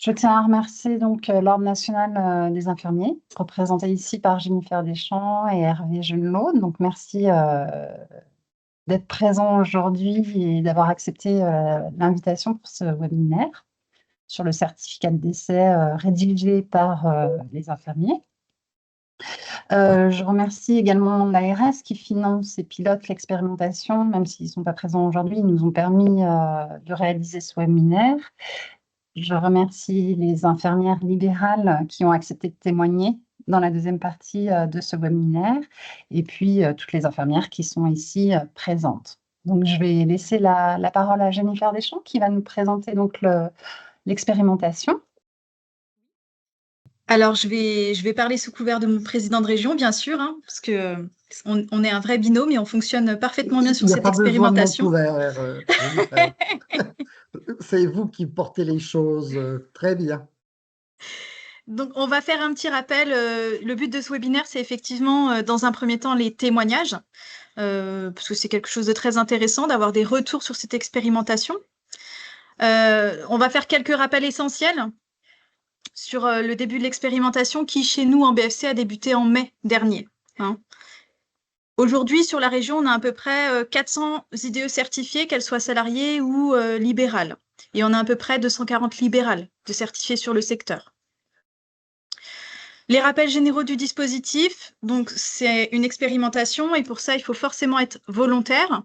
Je tiens à remercier donc l'Ordre national des infirmiers, représenté ici par Jennifer Deschamps et Hervé Genelot. Donc merci d'être présent aujourd'hui et d'avoir accepté l'invitation pour ce webinaire sur le certificat de décès rédigé par les infirmiers. Je remercie également l'ARS qui finance et pilote l'expérimentation, même s'ils ne sont pas présents aujourd'hui, ils nous ont permis de réaliser ce webinaire. Je remercie les infirmières libérales qui ont accepté de témoigner dans la deuxième partie de ce webinaire, et puis toutes les infirmières qui sont ici présentes. Donc, je vais laisser la parole à Jennifer Deschamps qui va nous présenter donc l'expérimentation. Alors, je vais parler sous couvert de mon président de région, bien sûr, hein, parce que on est un vrai binôme et on fonctionne parfaitement bien sur cette expérimentation. Il n'y a pas besoin de mon couvert, Jennifer. C'est vous qui portez les choses très bien. Donc, on va faire un petit rappel. Le but de ce webinaire, c'est effectivement, dans un premier temps, les témoignages, parce que c'est quelque chose de très intéressant d'avoir des retours sur cette expérimentation. On va faire quelques rappels essentiels sur le début de l'expérimentation qui, chez nous, en BFC, a débuté en mai dernier. Hein. Aujourd'hui, sur la région, on a à peu près 400 IDE certifiées, qu'elles soient salariées ou libérales. Et on a à peu près 240 libérales de certifiées sur le secteur. Les rappels généraux du dispositif, donc c'est une expérimentation et pour ça, il faut forcément être volontaire.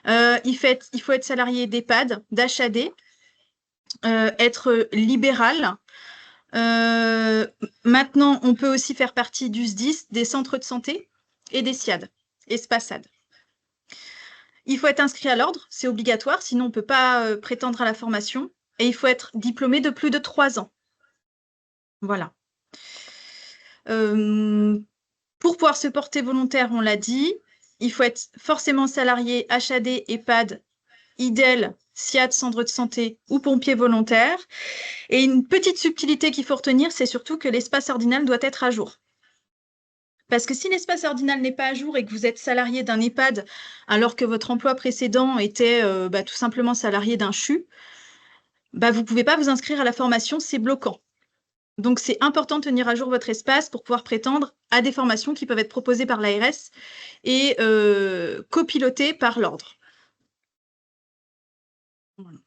Il faut être salarié d'EHPAD, d'HAD, être libéral. Maintenant, on peut aussi faire partie du SDIS, des centres de santé et des SIAD, SPASAD. Il faut être inscrit à l'ordre, c'est obligatoire, sinon on ne peut pas prétendre à la formation. Et il faut être diplômé de plus de 3 ans. Voilà. Pour pouvoir se porter volontaire, on l'a dit, il faut être forcément salarié HAD, EHPAD, IDEL, SIAD, centre de santé ou pompier volontaire. Et une petite subtilité qu'il faut retenir, c'est surtout que l'espace ordinal doit être à jour. Parce que si l'espace ordinal n'est pas à jour et que vous êtes salarié d'un EHPAD alors que votre emploi précédent était tout simplement salarié d'un CHU, vous ne pouvez pas vous inscrire à la formation, c'est bloquant. Donc, c'est important de tenir à jour votre espace pour pouvoir prétendre à des formations qui peuvent être proposées par l'ARS et copilotées par l'ordre. Voilà.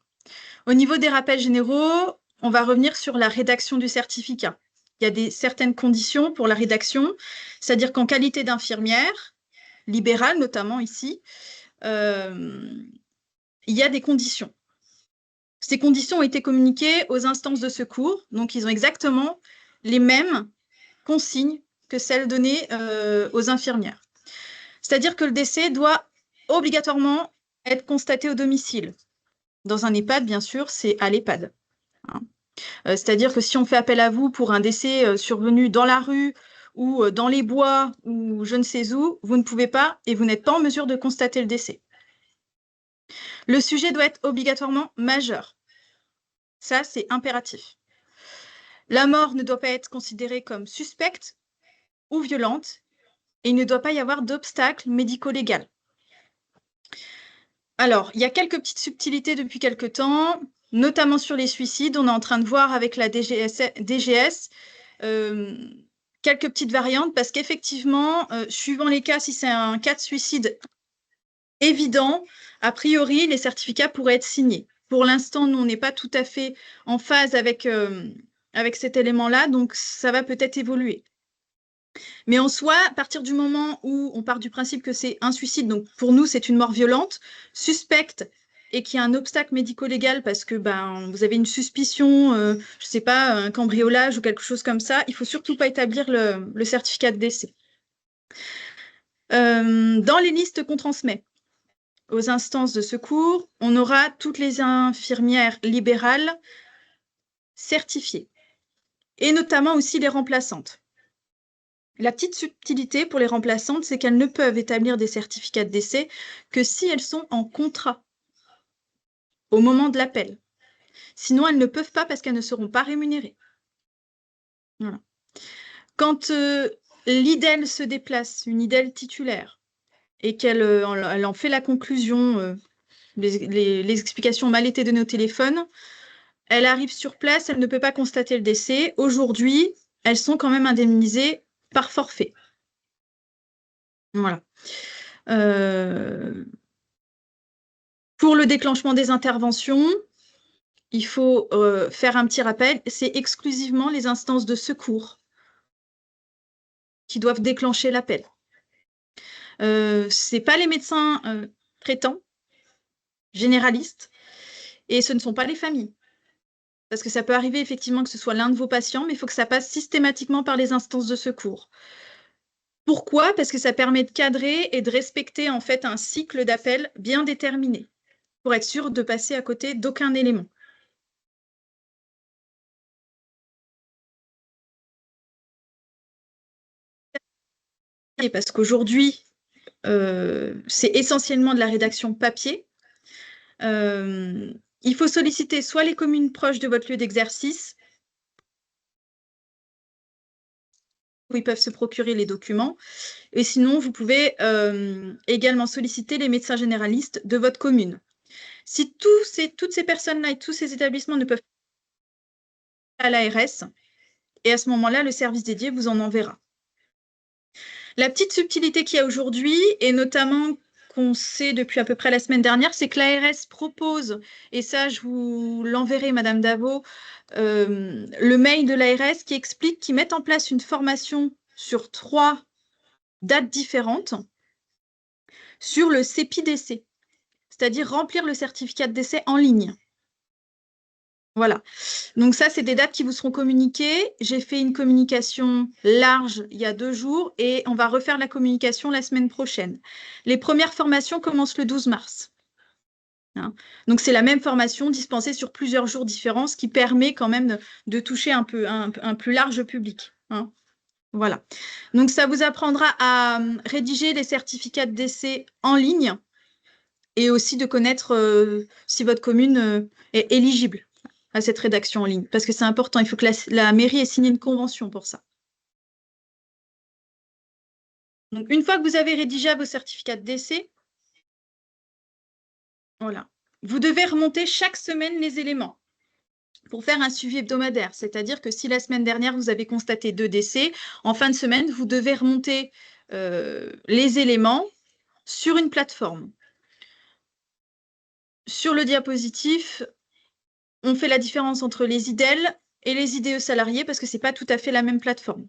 Au niveau des rappels généraux, on va revenir sur la rédaction du certificat. Il y a certaines conditions pour la rédaction, c'est-à-dire qu'en qualité d'infirmière, libérale notamment ici, il y a des conditions. Ces conditions ont été communiquées aux instances de secours, donc ils ont exactement les mêmes consignes que celles données aux infirmières. C'est-à-dire que le décès doit obligatoirement être constaté au domicile. Dans un EHPAD, bien sûr, c'est à l'EHPAD. Hein. C'est-à-dire que si on fait appel à vous pour un décès survenu dans la rue ou dans les bois ou je ne sais où, vous ne pouvez pas et vous n'êtes pas en mesure de constater le décès. Le sujet doit être obligatoirement majeur. Ça, c'est impératif. La mort ne doit pas être considérée comme suspecte ou violente et il ne doit pas y avoir d'obstacle médico-légal. Alors, il y a quelques petites subtilités depuis quelques temps, notamment sur les suicides. On est en train de voir avec la DGS quelques petites variantes parce qu'effectivement, suivant les cas, si c'est un cas de suicide évident, a priori, les certificats pourraient être signés. Pour l'instant, nous, on n'est pas tout à fait en phase avec cet élément-là, donc ça va peut-être évoluer. Mais en soi, à partir du moment où on part du principe que c'est un suicide, donc pour nous, c'est une mort violente, suspecte, et qu'il y a un obstacle médico-légal parce que vous avez une suspicion, je ne sais pas, un cambriolage ou quelque chose comme ça, il ne faut surtout pas établir le certificat de décès. Dans les listes qu'on transmet aux instances de secours, on aura toutes les infirmières libérales certifiées, et notamment aussi les remplaçantes. La petite subtilité pour les remplaçantes, c'est qu'elles ne peuvent établir des certificats de décès que si elles sont en contrat au moment de l'appel. Sinon, elles ne peuvent pas parce qu'elles ne seront pas rémunérées. Voilà. Quand l'IDEL se déplace, une IDEL titulaire, et qu'elle en fait la conclusion, les explications ont mal été données au téléphone, elle arrive sur place, elle ne peut pas constater le décès. Aujourd'hui, elles sont quand même indemnisées par forfait. Voilà. Pour le déclenchement des interventions, il faut faire un petit rappel, c'est exclusivement les instances de secours qui doivent déclencher l'appel. Ce n'est pas les médecins traitants, généralistes, et ce ne sont pas les familles. Parce que ça peut arriver effectivement que ce soit l'un de vos patients, mais il faut que ça passe systématiquement par les instances de secours. Pourquoi? Parce que ça permet de cadrer et de respecter en fait un cycle d'appel bien déterminé, pour être sûr de passer à côté d'aucun élément. Parce qu'aujourd'hui, c'est essentiellement de la rédaction papier. Il faut solliciter soit les communes proches de votre lieu d'exercice, où ils peuvent se procurer les documents, et sinon, vous pouvez également solliciter les médecins généralistes de votre commune. Si toutes ces personnes-là et tous ces établissements ne peuvent pas à l'ARS, et à ce moment-là, le service dédié vous en enverra. La petite subtilité qu'il y a aujourd'hui, et notamment qu'on sait depuis à peu près la semaine dernière, c'est que l'ARS propose, et ça je vous l'enverrai Madame Davot, le mail de l'ARS qui explique qu'ils mettent en place une formation sur 3 dates différentes sur le CEPI-décès, c'est-à-dire remplir le certificat de décès en ligne. Voilà. Donc ça, c'est des dates qui vous seront communiquées. J'ai fait une communication large il y a 2 jours et on va refaire la communication la semaine prochaine. Les premières formations commencent le 12 mars. Hein. Donc c'est la même formation dispensée sur plusieurs jours différents, ce qui permet quand même de toucher un plus large public. Hein. Voilà. Donc ça vous apprendra à rédiger les certificats de décès en ligne et aussi de connaître si votre commune est éligible à cette rédaction en ligne, parce que c'est important, il faut que la mairie ait signé une convention pour ça. Donc, une fois que vous avez rédigé vos certificats de décès, voilà, vous devez remonter chaque semaine les éléments pour faire un suivi hebdomadaire. C'est-à-dire que si la semaine dernière, vous avez constaté 2 décès, en fin de semaine, vous devez remonter les éléments sur une plateforme. Sur le diapositif, on fait la différence entre les IDEL et les IDE salariés parce que ce n'est pas tout à fait la même plateforme.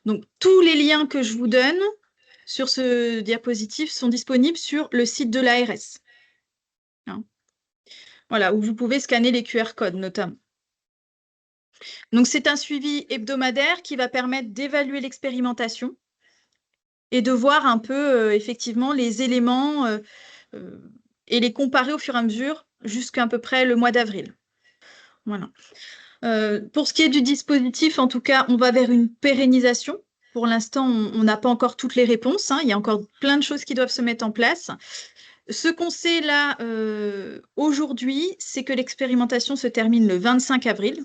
Donc, tous les liens que je vous donne sur ce diapositive sont disponibles sur le site de l'ARS. Hein. Voilà, où vous pouvez scanner les QR codes notamment. Donc, c'est un suivi hebdomadaire qui va permettre d'évaluer l'expérimentation et de voir un peu effectivement les éléments et les comparer au fur et à mesure jusqu'à peu près le mois d'avril. Voilà. Pour ce qui est du dispositif, en tout cas, on va vers une pérennisation. Pour l'instant, on n'a pas encore toutes les réponses. Hein. Il y a encore plein de choses qui doivent se mettre en place. Ce qu'on sait là aujourd'hui, c'est que l'expérimentation se termine le 25 avril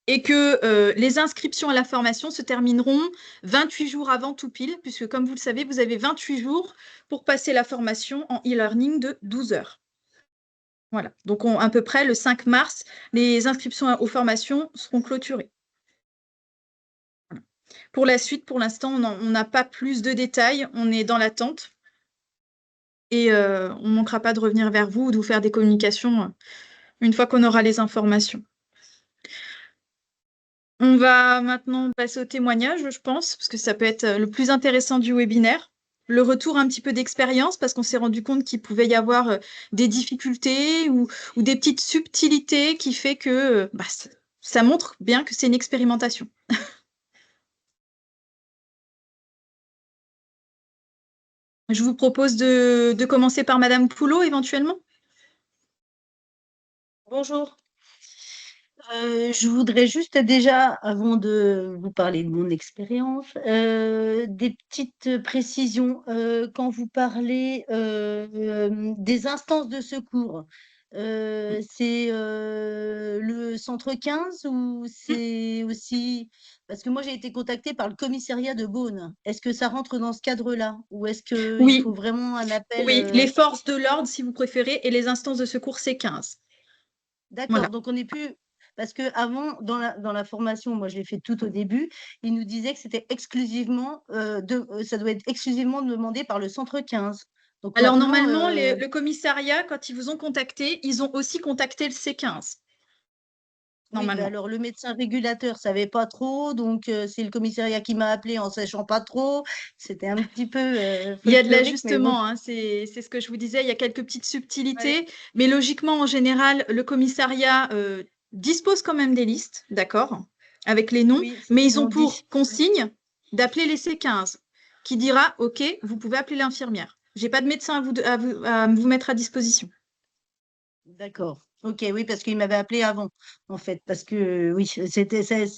et que les inscriptions à la formation se termineront 28 jours avant tout pile, puisque comme vous le savez, vous avez 28 jours pour passer la formation en e-learning de 12 heures. Voilà, donc à peu près le 5 mars, les inscriptions aux formations seront clôturées. Voilà. Pour la suite, pour l'instant, on n'a pas plus de détails, on est dans l'attente et on ne manquera pas de revenir vers vous ou de vous faire des communications une fois qu'on aura les informations. On va maintenant passer au témoignage, je pense, parce que ça peut être le plus intéressant du webinaire. Le retour un petit peu d'expérience, parce qu'on s'est rendu compte qu'il pouvait y avoir des difficultés ou des petites subtilités qui fait que ça montre bien que c'est une expérimentation. Je vous propose de commencer par Madame Poulot, éventuellement. Bonjour. Je voudrais juste déjà, avant de vous parler de mon expérience, des petites précisions. Quand vous parlez des instances de secours, c'est le centre 15 ou c'est aussi... Parce que moi, j'ai été contactée par le commissariat de Beaune. Est-ce que ça rentre dans ce cadre-là? Ou est-ce qu'il faut vraiment un appel Oui, les forces de l'ordre, si vous préférez, et les instances de secours, c'est 15. D'accord, Voilà. donc on n'est plus. Parce qu'avant, dans la formation, moi je l'ai fait tout au début, ils nous disaient que c'était exclusivement, ça doit être exclusivement demandé par le centre 15. Donc Alors maintenant, normalement, le commissariat, quand ils vous ont contacté, ils ont aussi contacté le C15, oui, ben normalement. alors le médecin régulateur savait pas trop, donc c'est le commissariat qui m'a appelé en sachant pas trop. C'était un petit peu Il y a de folklorique, mais bon. l'ajustement, hein, c'est ce que je vous disais, il y a quelques petites Ouais. subtilités, mais logiquement, en général, le commissariat dispose quand même des listes, d'accord, avec les noms, Oui, c'est ce mais qu'ils ils ont m'ont pour dit. consigne d'appeler les C15, qui dira, OK, vous pouvez appeler l'infirmière. J'ai pas de médecin à vous mettre à disposition. D'accord. Ok, oui, parce qu'il m'avait appelé avant, en fait, parce que oui, ça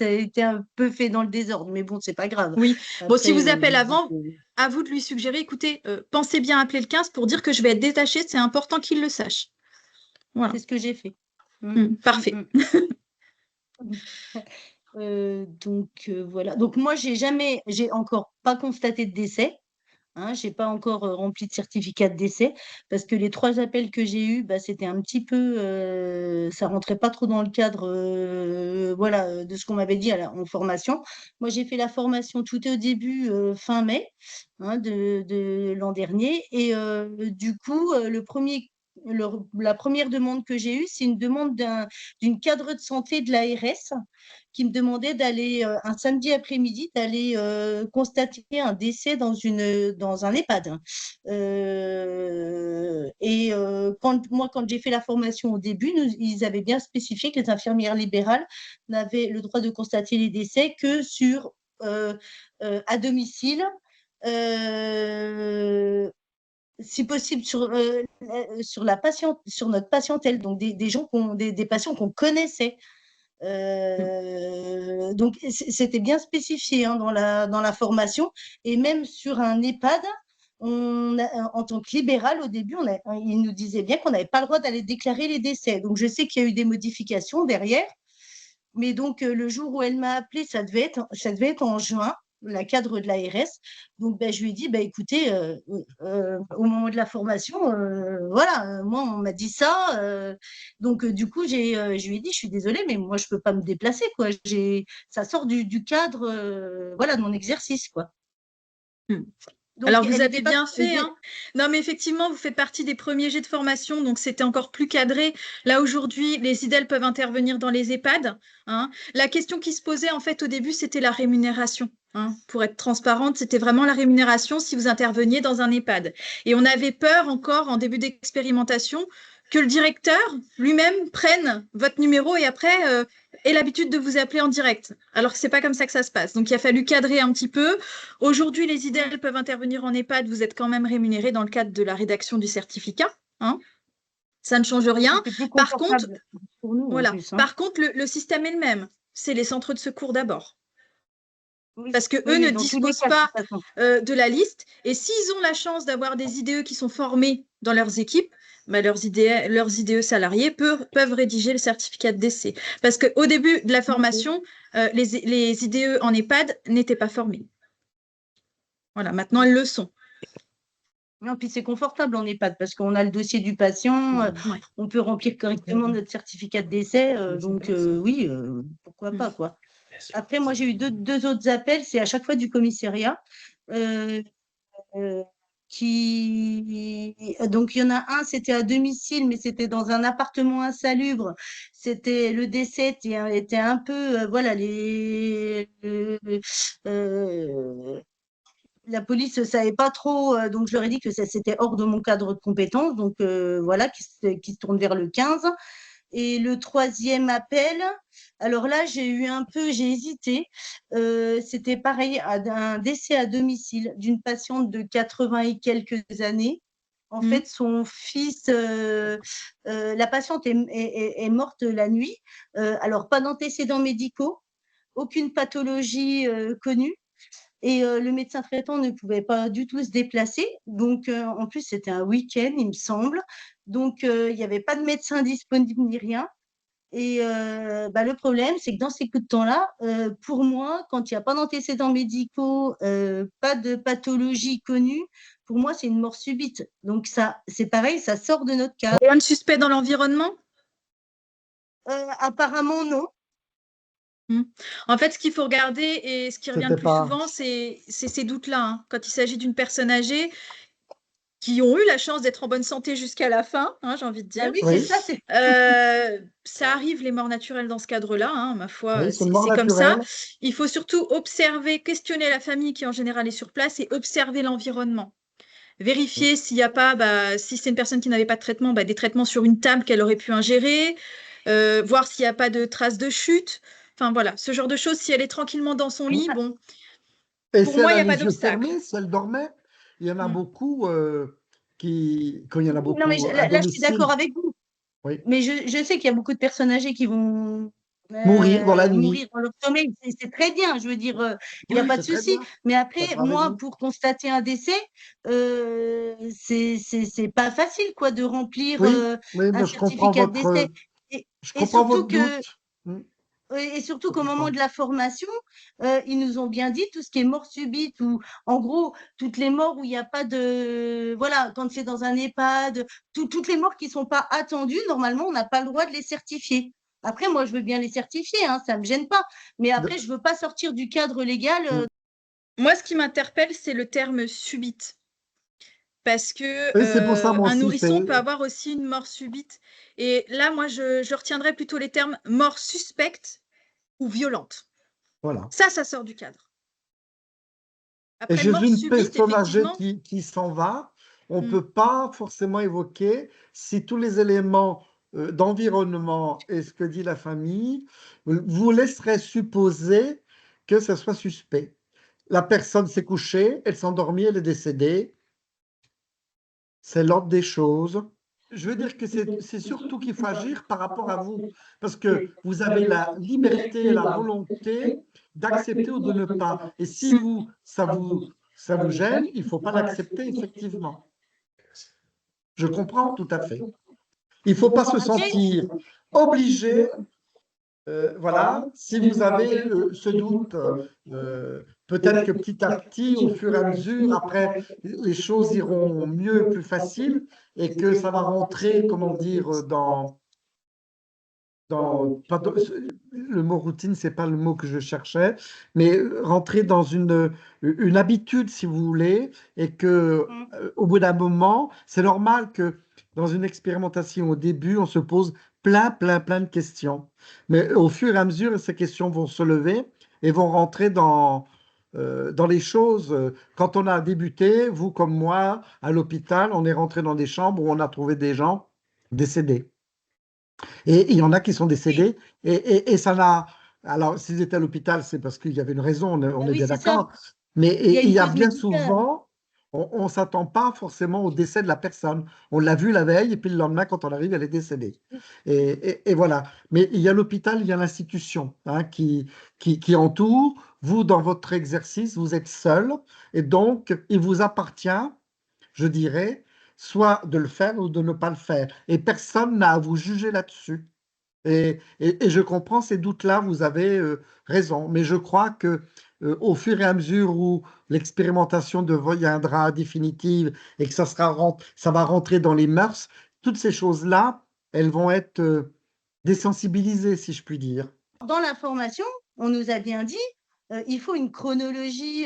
a été un peu fait dans le désordre, mais bon, c'est pas grave. Oui, bon, si Après, vous appelle je dis avant, à vous de lui suggérer, écoutez, pensez bien à appeler le 15 pour dire que je vais être détachée, c'est important qu'il le sache. Voilà. c'est ce que j'ai fait. Mm, Parfait. mm. Voilà. Donc moi, j'ai encore pas constaté de décès. Hein, j'ai pas encore rempli de certificat de décès parce que les 3 appels que j'ai eus, bah, c'était un petit peu, ça rentrait pas trop dans le cadre, voilà, de ce qu'on m'avait dit en formation. Moi, j'ai fait la formation tout au début, fin mai, hein, de l'an dernier, et du coup, la première demande que j'ai eue, c'est une demande d'une cadre de santé de l'ARS qui me demandait d'aller un samedi après-midi d'aller constater un décès dans un EHPAD. Quand j'ai fait la formation au début, ils avaient bien spécifié que les infirmières libérales n'avaient le droit de constater les décès que à domicile. Euh, Si possible sur notre patientèle, donc des gens des patients qu'on connaissait. Donc, c'était bien spécifié, hein, dans la formation. Et même sur un EHPAD, en tant que libéral, au début, il nous disait bien qu'on n'avait pas le droit d'aller déclarer les décès. Donc, je sais qu'il y a eu des modifications derrière. Mais donc, le jour où elle m'a appelé, ça devait être en juin, la cadre de l'ARS. Donc, ben, je lui ai dit, ben, écoutez, au moment de la formation, voilà, moi, on m'a dit ça. Donc, du coup, je lui ai dit, je suis désolée, mais moi, je ne peux pas me déplacer, quoi. Ça sort du cadre, voilà, de mon exercice, quoi. Hmm. Donc, Alors, vous elle avez n'était pas. bien fait, hein. Non, mais effectivement, vous faites partie des premiers jets de formation, donc c'était encore plus cadré. Là, aujourd'hui, les IDEL peuvent intervenir dans les EHPAD, hein. La question qui se posait, en fait, au début, c'était la rémunération, hein. Pour être transparente, c'était vraiment la rémunération si vous interveniez dans un EHPAD. Et on avait peur encore, en début d'expérimentation, que le directeur lui-même prenne votre numéro et après ait l'habitude de vous appeler en direct. Alors que c'est pas comme ça que ça se passe. Donc, il a fallu cadrer un petit peu. Aujourd'hui, les IDEL peuvent intervenir en EHPAD. Vous êtes quand même rémunéré dans le cadre de la rédaction du certificat, hein. Ça ne change Oui, rien. c'était plus Par contre, confortable pour nous, en voilà. plus, hein. Par contre, le système est le même. C'est les centres de secours d'abord. Oui, Parce que oui, eux ne oui, dans tous les disposent cas, de pas toute façon. de la liste. Et s'ils ont la chance d'avoir des IDE qui sont formés dans leurs équipes, bah, leurs IDE salariés peuvent rédiger le certificat de décès. Parce qu'au début de la formation, les IDE en EHPAD n'étaient pas formés. Voilà, maintenant elles le sont. Non, puis c'est confortable en EHPAD parce qu'on a le dossier du patient, Ouais. on peut remplir correctement notre certificat de décès. Donc, oui, pourquoi Mm. pas, quoi. Après, moi, j'ai eu deux autres appels, c'est à chaque fois du commissariat. euh, euh, Donc, il y en a un, c'était à domicile, mais c'était dans un appartement insalubre. Le décès était un peu, voilà, la police ne savait pas trop, donc je leur ai dit que c'était hors de mon cadre de compétence, donc voilà, qui se tourne vers le 15. Et le troisième appel, alors là, j'ai hésité. C'était pareil, un décès à domicile d'une patiente de 80 et quelques années. En Mm. fait, son fils, la patiente est morte la nuit. Alors, pas d'antécédents médicaux, aucune pathologie connue. Et le médecin traitant ne pouvait pas du tout se déplacer. Donc, en plus, c'était un week-end, il me semble. Donc, il n'y avait pas de médecin disponible ni rien. Et bah, le problème, c'est que dans ces coups de temps-là, pour moi, quand il n'y a pas d'antécédents médicaux, pas de pathologie connue, pour moi, c'est une mort subite. Donc, ça, c'est pareil, ça sort de notre cadre. Rien de suspect dans l'environnement? Apparemment, non. En fait, ce qu'il faut regarder et ce qui revient le C'était plus pas. souvent, c'est ces doutes-là, hein. Quand il s'agit d'une personne âgée qui ont eu la chance d'être en bonne santé jusqu'à la fin, hein, j'ai envie de Ah dire. oui, c'est Oui, ça. C'est Ça arrive les morts naturelles dans ce cadre-là, hein, ma foi, oui, c'est une mort c'est comme ça. naturelle. Il faut surtout observer, questionner la famille qui en général est sur place et observer l'environnement. Vérifier s'il n'y a pas, si c'est une personne qui n'avait pas de traitement, des traitements sur une table qu'elle aurait pu ingérer, voir s'il n'y a pas de traces de chute. Enfin voilà, ce genre de choses, si elle est tranquillement dans son lit, bon, Et pour si elle moi, il a n'y a pas les yeux d'obstacle. fermés, si elle dormait, il y en a Mm. beaucoup quand il y en a Non, mais beaucoup à là, je suis d'accord domicile, avec vous. oui, Mais je sais qu'il y a beaucoup de personnes âgées qui vont mourir dans la nuit. mourir dans leur sommeil. C'est très bien, je veux dire, il n'y a Oui, pas de c'est très souci. bien. Mais Je suis après, d'accord avec moi, vous. pour constater un décès, c'est pas facile, quoi, de remplir Oui, oui, un mais certificat de décès. Et, je et comprends surtout votre que doute. Hmm, et surtout je qu'au moment comprends. de la formation, ils nous ont bien dit tout ce qui est mort subite ou en gros toutes les morts où il n'y a pas de voilà quand c'est dans un EHPAD, toutes les morts qui sont pas attendues, normalement on n'a pas le droit de les certifier. Après moi je veux bien les certifier, hein, ça me gêne pas, mais après je veux pas sortir du cadre légal. Hmm. Moi, ce qui m'interpelle, c'est le terme subite. Parce que Oui, c'est pour ça, moi un aussi, nourrisson peut avoir aussi une mort subite. Et là, moi, je retiendrai plutôt les termes mort suspecte ou violente. voilà. Ça sort du cadre. Et Après, chez mort une subite, personne âgée effectivement. qui s'en va, on ne Hmm. peut pas forcément évoquer si tous les éléments d'environnement et ce que dit la famille vous laisseraient supposer que ce soit suspect. La personne s'est couchée, elle s'est endormie, elle est décédée. C'est l'ordre des choses. Je veux dire que c'est surtout qu'il faut agir par rapport à vous, parce que vous avez la liberté et la volonté d'accepter ou de ne pas. Et si ça vous gêne, il ne faut pas l'accepter, effectivement. Je comprends tout à fait. Il ne faut pas se Après, sentir obligé. Voilà, si vous avez ce doute, peut-être que petit à petit, au fur et à mesure, après, les choses iront mieux, plus facile, et que ça va rentrer, comment dire, pas le mot routine, c'est pas le mot que je cherchais, mais rentrer dans une habitude, si vous voulez, et que au bout d'un moment, c'est normal que dans une expérimentation, au début, on se pose plein de questions. Mais au fur et à mesure, ces questions vont se lever et vont rentrer dans les choses. Quand on a débuté, vous comme moi, à l'hôpital, on est rentré dans des chambres où on a trouvé des gens décédés. Et il y en a qui sont oui, décédés. Et ça n'a. Alors, s'ils étaient à l'hôpital, c'est parce qu'il y avait une raison, on est oui, bien c'est ça. d'accord. Mais Il y a il une y a cause bien médicale. souvent, on ne s'attend pas forcément au décès de la personne. On l'a vu la veille, et puis le lendemain, quand on arrive, elle est décédée. Et voilà. Mais il y a l'hôpital, il y a l'institution hein, qui entoure. Vous, dans votre exercice, vous êtes seul. Et donc, il vous appartient je dirais, soit de le faire ou de ne pas le faire. Et personne n'a à vous juger là-dessus. Et je comprends ces doutes-là, vous avez raison. Mais je crois que au fur et à mesure où l'expérimentation deviendra définitive et que ça va rentrer dans les mœurs, toutes ces choses-là, elles vont être désensibilisées, si je puis dire. Dans la formation, on nous a bien dit, il faut une chronologie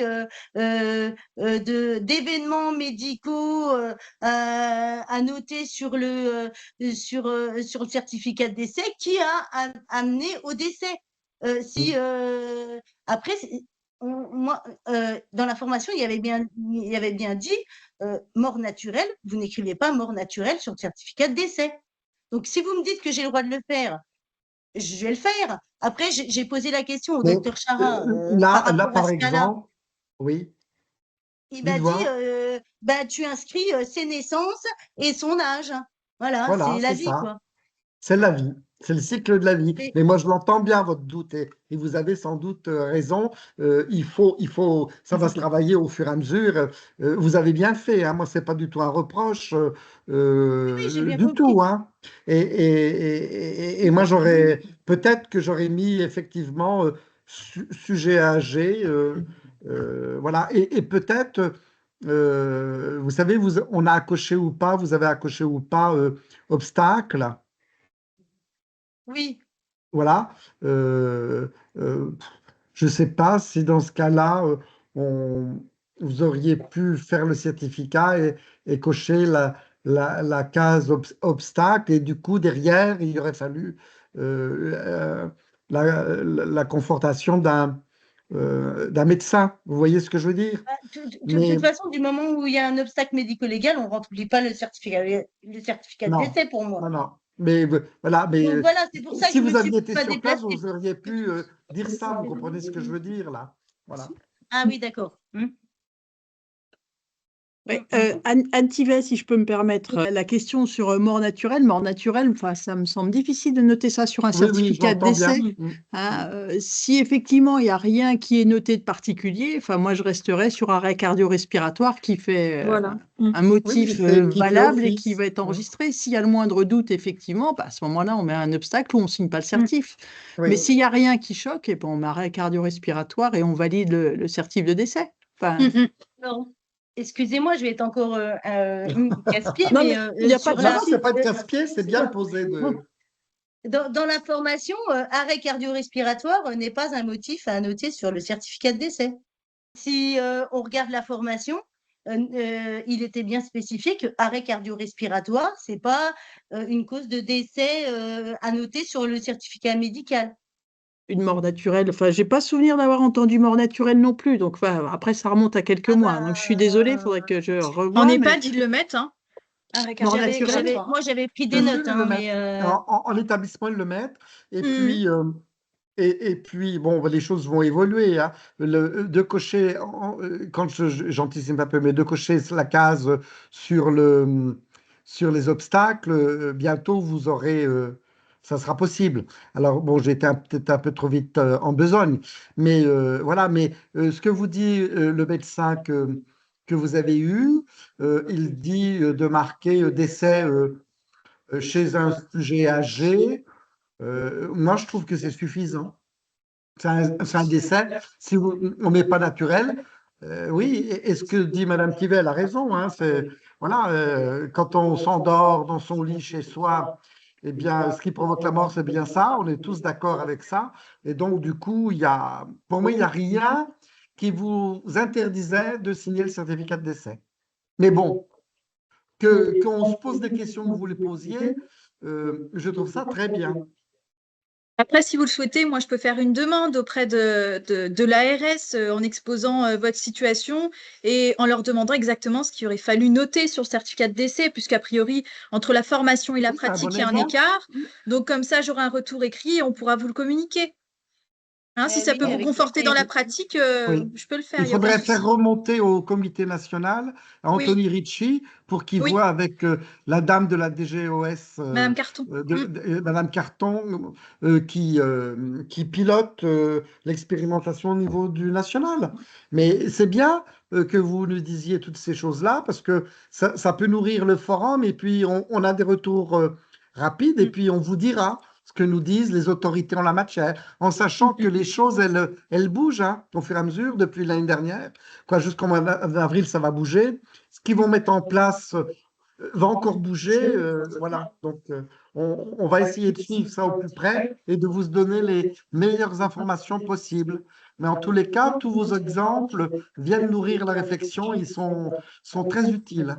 d'événements médicaux à noter sur le certificat de décès qui a amené au décès. Si après, moi, dans la formation, il y avait bien dit mort naturelle. Vous n'écrivez pas mort naturelle sur le certificat de décès. Donc, si vous me dites que j'ai le droit de le faire, je vais le faire. Après, j'ai posé la question au Mais docteur Chara par là, rapport à par ce cas-là. exemple, oui, Il m'a dit, dites-moi, tu inscris ses naissances et son âge. Voilà, voilà, c'est la c'est vie, ça. quoi. C'est la vie, c'est le cycle de la vie. Mais, Mais moi, je l'entends bien, votre doute, et vous avez sans doute raison. Ça va se travailler au fur et à mesure. Vous avez bien fait, hein. Moi, c'est pas du tout un reproche, oui, j'ai bien du compris. tout, hein. Et moi, peut-être que j'aurais mis effectivement sujet âgé, voilà. Et peut-être, vous savez, on a accroché ou pas, vous avez accroché ou pas obstacle. Oui. Voilà. Euh, euh, je ne sais pas si dans ce cas-là, vous auriez pu faire le certificat et cocher la case obstacle, et du coup, derrière, il aurait fallu la confortation d'un médecin. Vous voyez ce que je veux dire? De Mais toute façon, du moment où il y a un obstacle médico-légal, on ne remplit pas le certificat de non, décès pour moi. non, non. Mais voilà, mais Donc voilà, c'est pour ça que si je ne me vous suis aviez été pas sur place, déplacée. vous auriez pu dire ça. Vous comprenez ce que je veux dire là? Voilà. Ah oui, d'accord. Ouais, Anne Thivet, si je peux me permettre, la question sur mort naturelle, enfin, ça me semble difficile de noter ça sur un Oui, oui, certificat de j'entends bien. décès. Hein, si effectivement il n'y a rien qui est noté de particulier, enfin, moi je resterais sur arrêt cardio-respiratoire qui fait Voilà. un motif Qui fait valable et office. qui va être enregistré. S'il y a le moindre doute, effectivement, bah, à ce moment-là, on met un obstacle ou on ne signe pas le certif. Oui. Mais s'il n'y a rien qui choque, et ben, on met arrêt cardio-respiratoire et on valide le certif de décès. Enfin, Alors, excusez-moi, je vais être encore casse-pied, Non, mais mais il n'y a pas de Non, non, c'est pas de casse-pied, c'est bien posé de. dans la formation, arrêt cardio-respiratoire n'est pas un motif à noter sur le certificat de décès. Si on regarde la formation, il était bien spécifié que arrêt cardio-respiratoire, c'est pas une cause de décès à noter sur le certificat médical. une mort naturelle. Enfin, j'ai pas souvenir d'avoir entendu mort naturelle non plus. Donc, enfin, après, ça remonte à quelques Ah mois. Donc, je suis désolée, il faudrait que je En revoie. Mais EHPAD, ils le mettent, hein. Arrêt mort cardio-respiratoire. naturelle. moi, j'avais pris des Oui, notes, ils le mettent. mais En établissement, ils le mettent. Et Mhm. puis, et puis, bon, les choses vont évoluer. Hein. De cocher, quand j'anticipe un peu, mais de cocher la case sur les obstacles, bientôt vous aurez, ça sera possible. Alors, bon, j'ai été peut-être un peu trop vite en besogne, mais voilà. Mais ce que vous dit le médecin que vous avez eu, il dit de marquer décès chez un sujet âgé. Moi, je trouve que c'est suffisant. C'est un décès. Si on ne met pas naturel, oui, et ce que dit Madame Thivet, elle a raison. Hein, c'est, voilà, quand on s'endort dans son lit chez soi, eh bien, ce qui provoque la mort, c'est bien ça. On est tous d'accord avec ça. Et donc, du coup, pour moi, il n'y a rien qui vous interdisait de signer le certificat de décès. Mais bon, qu'on se pose des questions que vous les posiez, je trouve ça très bien. Après, si vous le souhaitez, moi, je peux faire une demande auprès de l'ARS en exposant votre situation et en leur demandant exactement ce qu'il aurait fallu noter sur le certificat de décès, puisqu'a priori, entre la formation et la Oui, c'est un pratique, bon il y a un exemple. écart. Donc, comme ça, j'aurai un retour écrit et on pourra vous le communiquer. Hein, si ça oui, peut vous avec conforter dans la plaisir. pratique, Oui. je peux le faire, Il il n'y a aucun faudrait souci. faire remonter au comité national, à Oui, Anthony Ricci, pour qu'il oui, voit avec la dame de la DGOS, Madame Carton. Madame Carton, qui pilote l'expérimentation au niveau du national. Mais c'est bien que vous nous disiez toutes ces choses-là, parce que ça peut nourrir le forum, et puis on a des retours rapides, et puis on vous dira ce que nous disent les autorités en la matière, en sachant que les choses, elles bougent hein, au fur et à mesure depuis l'année dernière. Quoi, jusqu'en avril, ça va bouger. Ce qu'ils vont mettre en place va encore bouger. Voilà. Donc, on va essayer de suivre ça au plus près et de vous donner les meilleures informations possibles. Mais en tous les cas, tous vos exemples viennent nourrir la réflexion. Ils sont très utiles.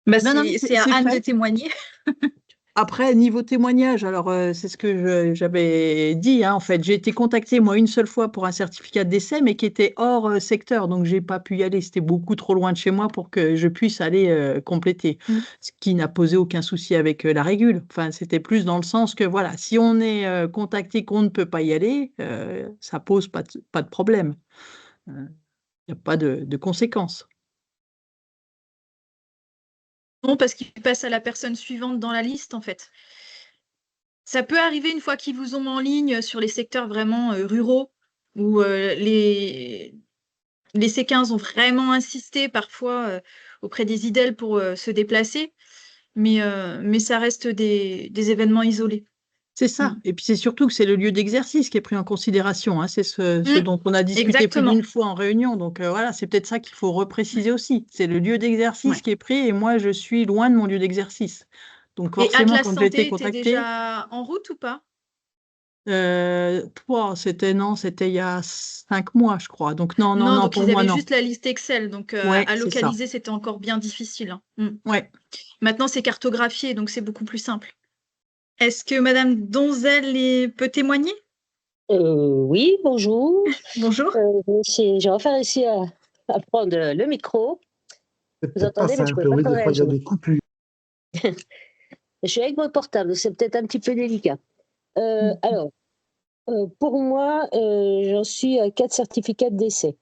Bah, Non, non, c'est à c'est Anne de fait. témoigner. Après, niveau témoignage, alors c'est ce que j'avais dit, hein, en fait. J'ai été contactée, moi, une seule fois pour un certificat de décès, mais qui était hors secteur, donc j'ai pas pu y aller. C'était beaucoup trop loin de chez moi pour que je puisse aller compléter, ce qui n'a posé aucun souci avec la régule. Enfin, c'était plus dans le sens que, voilà, si on est contacté qu'on ne peut pas y aller, ça pose pas de problème. Il n'y a pas de conséquences. Non, parce qu'il passe à la personne suivante dans la liste, en fait. Ça peut arriver une fois qu'ils vous ont en ligne sur les secteurs vraiment ruraux, où les C15 ont vraiment insisté parfois auprès des IDEL pour se déplacer, mais ça reste des événements isolés. C'est ça. Et puis c'est surtout que c'est le lieu d'exercice qui est pris en considération. Hein. C'est ce dont on a discuté plus Exactement. d'une fois en réunion. Donc voilà, c'est peut-être ça qu'il faut repréciser aussi. C'est le lieu d'exercice qui est pris et moi, je suis loin de mon lieu d'exercice. Donc Et forcément, Atlas quand j'ai été Santé était contactée, déjà en route ou pas? C'était il y a 5 mois, je crois. Donc non, Non, donc pour ils moi, avaient non. juste la liste Excel. Donc Ouais, à c'est ça. localiser, c'était encore bien difficile, hein. Ouais. Maintenant, c'est cartographié, donc c'est beaucoup plus simple. Est-ce que Madame peut témoigner? Oui, bonjour. Bonjour. J'ai enfin réussi à prendre le micro. C'est Vous peut-être pas entendez, mais je ne simple. pouvais pas Oui, trop des fois, il y a réagir. des coupures. Je suis avec mon portable, c'est peut-être un petit peu délicat. Alors, pour moi, j'en suis à 4 certificats de décès.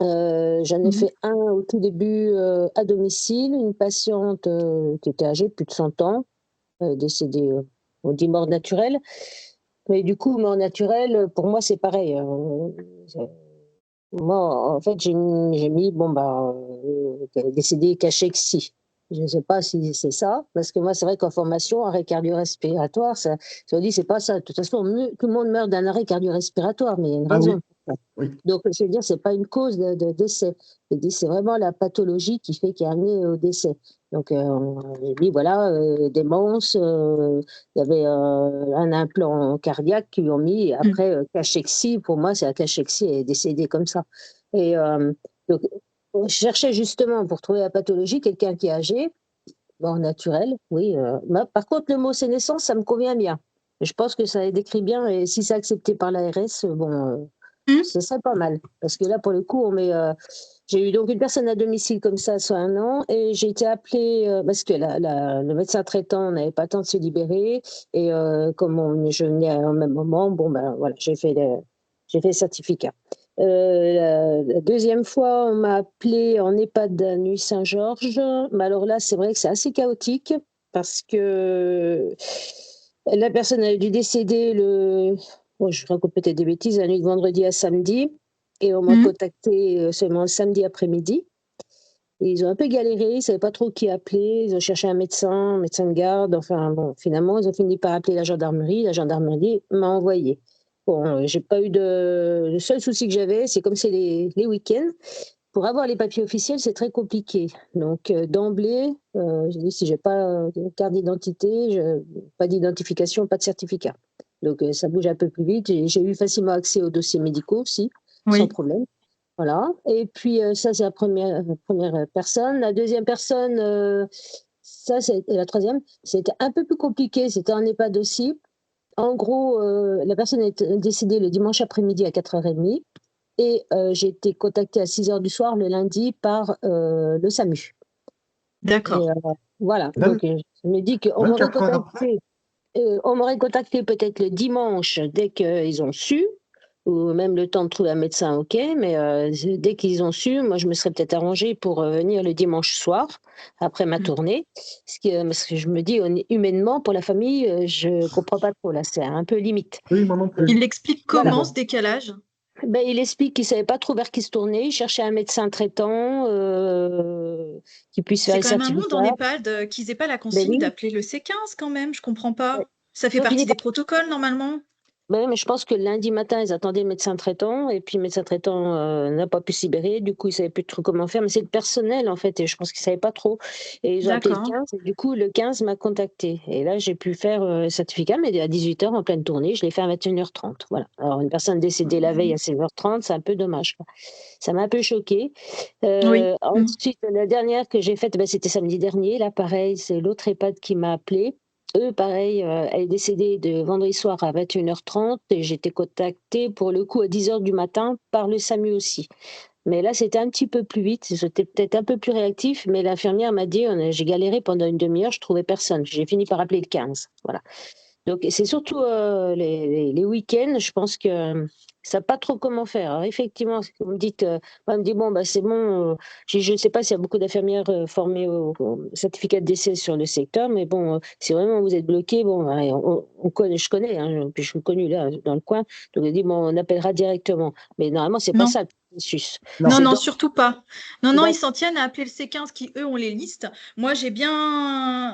J'en ai fait un au tout début à domicile, une patiente qui était âgée, plus de 100 ans, décédée, on dit mort naturelle. Mais du coup, mort naturelle, pour moi, c'est pareil. Moi, en fait, j'ai mis, décédé cachexie. Je ne sais pas si c'est ça, parce que moi, c'est vrai qu'en formation, arrêt cardio-respiratoire, ça on dit c'est pas ça. De toute façon, tout le monde meurt d'un arrêt cardio-respiratoire, mais il y a une Ah oui. raison. Oui. Donc, je veux dire, c'est pas une cause de décès. Je dis, c'est vraiment la pathologie qui fait qu'il y a amené au décès. Donc, j'ai dit, voilà, démence, il y avait un implant cardiaque qu'ils lui ont mis, et après, cachexie, pour moi, c'est la cachexie, elle est décédée comme ça. Et donc, je cherchais justement, pour trouver la pathologie, quelqu'un qui est âgé, mort naturelle, oui. Par contre, le mot sénescence, ça me convient bien. Je pense que ça décrit bien, et si c'est accepté par l'ARS, ce serait pas mal. Parce que là, pour le coup, j'ai eu donc une personne à domicile comme ça sur 1 an, et j'ai été appelée parce que le médecin traitant n'avait pas le temps de se libérer, et comme je venais au même moment, voilà, j'ai fait le certificat. La deuxième fois, on m'a appelée en EHPAD à Nuit-Saint-Georges. Mais alors là, c'est vrai que c'est assez chaotique parce que la personne a dû décéder je raconte peut-être des bêtises, la nuit de vendredi à samedi. Et on m'a contacté seulement le samedi après-midi. Et ils ont un peu galéré, ils ne savaient pas trop qui appeler. Ils ont cherché un médecin de garde. Enfin, bon, finalement, ils ont fini par appeler la gendarmerie. La gendarmerie m'a envoyé. Bon, j'ai pas eu le seul souci que j'avais, c'est comme c'est les week-ends. Pour avoir les papiers officiels, c'est très compliqué. Donc, d'emblée, j'ai dit si j'ai pas de carte d'identité, pas d'identification, pas de certificat. Donc, ça bouge un peu plus vite. J'ai eu facilement accès aux dossiers médicaux aussi, sans problème. Voilà. Et puis, ça, c'est la première personne. La deuxième personne, et la troisième, c'était un peu plus compliqué. C'était en EHPAD aussi. En gros, la personne est décédée le dimanche après-midi à 4h30. Et j'ai été contactée à 6h du soir le lundi par le SAMU. D'accord. Voilà. Donc, je me dis qu'on m'aurait contacté peut-être le dimanche dès qu'ils ont su, ou même le temps de trouver un médecin, ok, mais dès qu'ils ont su, moi je me serais peut-être arrangée pour venir le dimanche soir, après ma tournée, parce que je me dis, humainement, pour la famille, je ne comprends pas trop, là, c'est un peu limite. Oui, moi non plus. Il explique comment Voilà. ce décalage? Il explique qu'il ne savait pas trop vers qui se tourner, il cherchait un médecin traitant qui puisse faire C'est les quand même un monde en certificats. EHPAD qu'ils n'aient pas la consigne Oui. d'appeler le C15 quand même, je comprends pas. Ça fait Ils ont partie fini des protocoles normalement. Mais je pense que lundi matin, ils attendaient le médecin traitant, et puis le médecin traitant n'a pas pu se libérer, du coup, ils ne savaient plus trop comment faire, mais c'est le personnel, en fait, et je pense qu'ils ne savaient pas trop. Et ils ont appelé le D'accord. 15, et du coup, le 15 m'a contacté. Et là, j'ai pu faire le certificat, mais à 18h, en pleine tournée, je l'ai fait à 21h30. Voilà. Alors, une personne décédée la veille à 16h30, c'est un peu dommage, quoi. Ça m'a un peu choquée. Oui. Ensuite, la dernière que j'ai faite, c'était samedi dernier. Là, pareil, c'est l'autre EHPAD qui m'a appelée. Eux, pareil, elle est décédée de vendredi soir à 21h30, et j'ai été contactée pour le coup à 10h du matin par le SAMU aussi. Mais là, c'était un petit peu plus vite, c'était peut-être un peu plus réactif, mais l'infirmière m'a dit, j'ai galéré pendant une demi-heure, je trouvais personne. J'ai fini par appeler le 15. Voilà. Donc, c'est surtout les week-ends, je pense que ça ne savent pas trop comment faire. Alors, effectivement, vous me dites, moi, me dit, c'est bon, je ne sais pas s'il y a beaucoup d'infirmières formées au certificat de décès sur le secteur, mais si vraiment vous êtes bloqué, je connais, hein, puis je suis connue là, dans le coin, donc elle dit, on appellera directement. Mais normalement, ce n'est pas Non. ça le processus. Non, surtout pas. Non, Ouais. ils s'en tiennent à appeler le C15 qui, eux, ont les listes. Moi,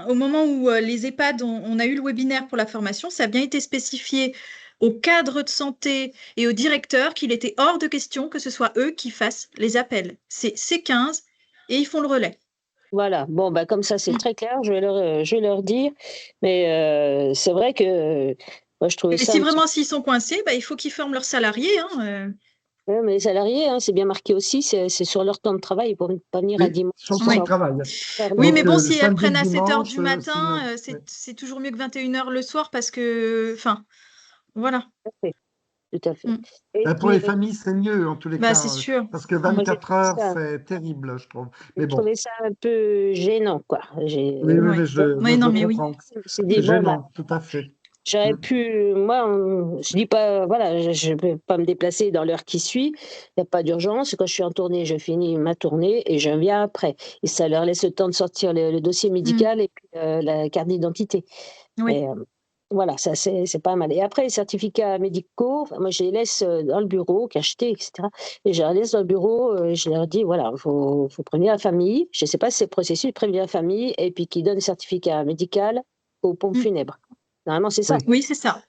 au moment où les EHPAD, on a eu le webinaire pour la formation, ça a bien été spécifié aux cadres de santé et aux directeurs qu'il était hors de question que ce soit eux qui fassent les appels. C'est C15 et ils font le relais. Voilà, comme ça c'est très clair, je vais leur dire, mais c'est vrai que Moi, je trouvais Et ça si un petit vraiment s'ils sont coincés, bah, il faut qu'ils forment leurs salariés. Hein. peu. Mais les salariés, hein, c'est bien marqué aussi, c'est sur leur temps de travail. Ils ne pourront pas venir à Oui, dimanche sur le temps de Oui. travail. faire Oui, leur. mais Donc, bon, le si elles samedi et prennent le à 7 heures dimanche, du matin, ouais. c'est toujours mieux que 21 heures le soir parce que, enfin, voilà. Tout à fait. Tout à fait. Mm. Et Pour puis, les familles, c'est mieux en tous les Bah, cas, c'est sûr. parce que moi, j'ai 24 trouvé heures, ça, c'est terrible, je trouve. j'ai Mais bon, trouvé ça un peu gênant, quoi. oui, oui, Ouais. mais Oui, non, je mais oui. comprends. Je me suis dit, C'est bon, bah, gênant, tout à fait. j'aurais Mm. pu, moi, je dis pas, voilà, je ne peux pas me déplacer dans l'heure qui suit, il n'y a pas d'urgence. Quand je suis en tournée, je finis ma tournée et je viens après. Et ça leur laisse le temps de sortir le dossier Mm. médical et puis la carte d'identité. Oui. Et, voilà, ça c'est pas mal. Et après, les certificats médicaux, enfin, moi je les laisse dans le bureau, cachetés, etc. Et je les laisse dans le bureau, je leur dis, voilà, faut prévenir la famille. Je ne sais pas si c'est le processus, prévenir la famille et puis qu'ils donnent le certificat médical aux pompes Mm. funèbres. Normalement, c'est ça. Oui, Oui, c'est ça.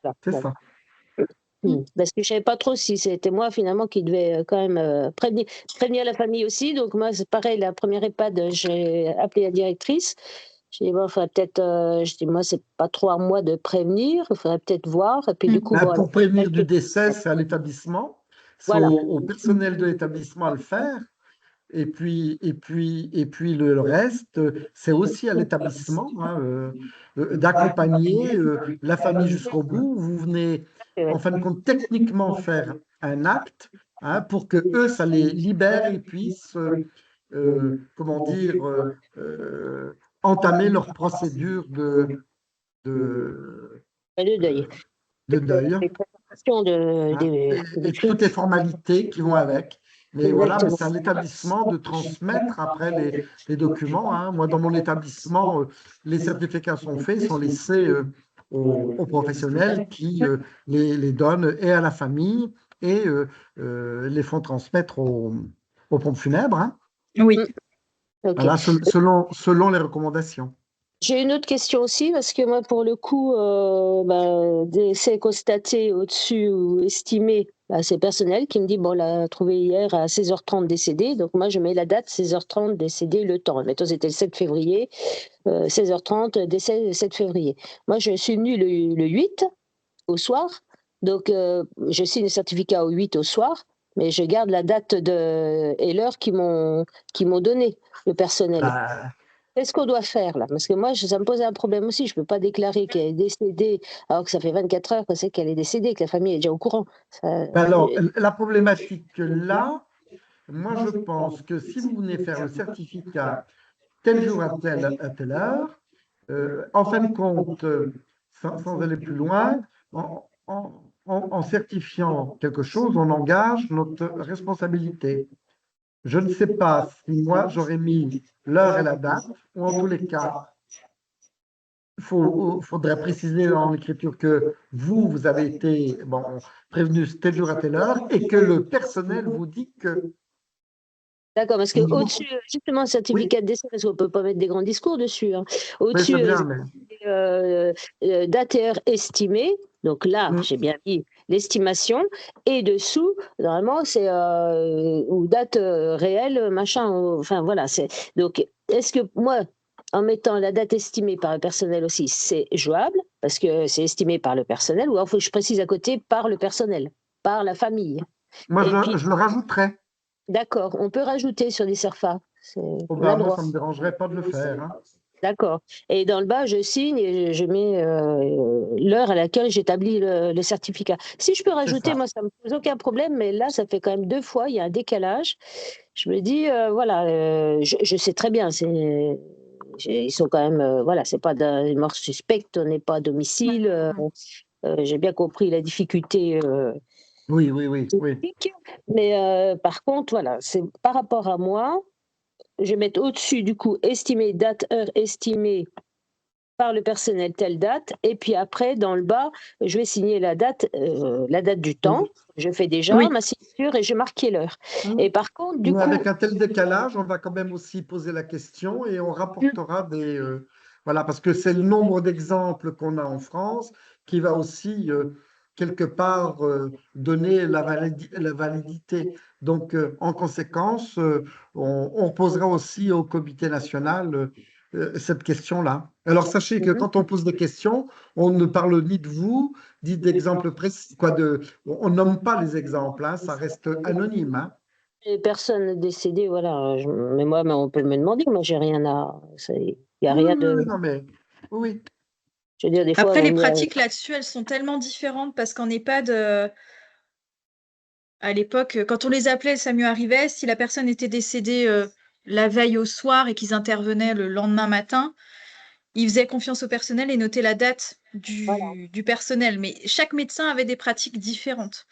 Voilà. c'est Bon. ça. Parce que je savais pas trop si c'était moi finalement qui devais quand même prévenir la famille aussi. Donc moi, c'est pareil, la première EHPAD, j'ai appelé la directrice. Je dis, bon, faudrait peut-être, je dis, moi, c'est pas trop à moi de prévenir, il faudrait peut-être voir. Et puis du Mm. coup, bon, Pour prévenir du elle- décès, c'est à l'établissement, c'est voilà. au personnel de l'établissement à le faire. Et puis le reste, c'est aussi à l'établissement hein, d'accompagner la famille jusqu'au bout. Vous venez, en fin de compte, techniquement faire un acte hein, pour que eux, ça les libère et puissent, comment dire, entamer leur procédure de, Le deuil. de deuil Les préparations hein, et toutes les formalités qui vont avec. Mais voilà, mais Exactement. c'est à l'établissement de transmettre après les documents. Hein. Moi, dans mon établissement, les certificats sont faits, sont laissés aux professionnels qui les donnent et à la famille et les font transmettre aux pompes funèbres. Hein. Oui. Ok. Voilà, selon les recommandations. J'ai une autre question aussi, parce que moi, pour le coup, décès constaté au-dessus ou estimé, c'est personnel qui me dit, bon, l'a trouvé hier à 16h30 décédé. Donc moi, je mets la date 16h30 décédé, le temps. Mettons, c'était le 7 février, 16h30 décès le 7 février. Moi, je suis venue le 8 au soir. Donc, je signe le certificat au 8 au soir, mais je garde la date et l'heure qu'ils m'ont donné, le personnel. Bah, Qu'est-ce qu'on doit faire là? Parce que moi, ça me pose un problème aussi. Je ne peux pas déclarer qu'elle est décédée alors que ça fait 24 heures que c'est qu'elle est décédée, que la famille est déjà au courant. alors, la problématique là, moi, je pense que si vous venez faire le certificat tel jour à telle heure, en fin de compte, sans aller plus loin, en certifiant quelque chose, on engage notre responsabilité. Je ne sais pas si moi j'aurais mis l'heure et la date, ou en tous les cas, il faudrait préciser dans l'écriture que vous avez été prévenu tel jour à telle heure et que le personnel vous dit que D'accord, parce au niveau. qu'au-dessus, justement, le Oui, certificat de décès, parce qu'on ne peut pas mettre des grands discours dessus. Hein. oui, Au-dessus, c'est bien, mais. date et heure estimée. Donc là, Mm. j'ai bien mis l'estimation. Et dessous, normalement, c'est ou date réelle, machin. Enfin, voilà. Donc, est-ce que moi, en mettant la date estimée par le personnel aussi, c'est jouable parce que c'est estimé par le personnel, ou alors il faut que je précise à côté par le personnel, par la famille. Moi, Et puis, je le rajouterais. d'accord, on peut rajouter sur des CERFA. Oh, On a le moi, droit. ça ne me dérangerait pas de le faire. Hein. D'accord. Et dans le bas, je signe et je mets l'heure à laquelle j'établis le certificat. Si je peux C'est rajouter, ça. moi, ça ne me pose aucun problème, mais là, ça fait quand même 2 fois, il y a un décalage. Je me dis, voilà, je sais très bien, ils sont quand même, voilà, c'est pas une mort suspecte, on n'est pas à domicile. J'ai bien compris la difficulté Oui, oui, oui, oui. technique, mais par contre, voilà, c'est par rapport à moi. Je vais mettre au-dessus, du coup, estimé, date, heure estimée par le personnel, telle date. Et puis après, dans le bas, je vais signer la date du temps. Je fais déjà Oui. ma signature et je marquais l'heure. Et par contre, du Mais coup, avec un tel décalage, on va quand même aussi poser la question et on rapportera des. Voilà, parce que c'est le nombre d'exemples qu'on a en France qui va aussi, quelque part, donner la validité. Donc, en conséquence, on posera aussi au comité national cette question-là. Alors, sachez que quand on pose des questions, on ne parle ni de vous, ni d'exemples précis, on nomme pas les exemples, hein, ça reste anonyme, hein. Les personnes décédées, voilà. Mais moi, on peut me demander, moi, j'ai rien à. Il n'y a Oui, rien oui, de. oui, non, mais oui. Je veux dire, des fois, Après, les on y a- pratiques là-dessus, elles sont tellement différentes parce qu'en EHPAD, à l'époque, quand on les appelait, le SAMU arrivait. Si la personne était décédée la veille au soir et qu'ils intervenaient le lendemain matin, ils faisaient confiance au personnel et notaient la date Voilà. du personnel. Mais chaque médecin avait des pratiques différentes.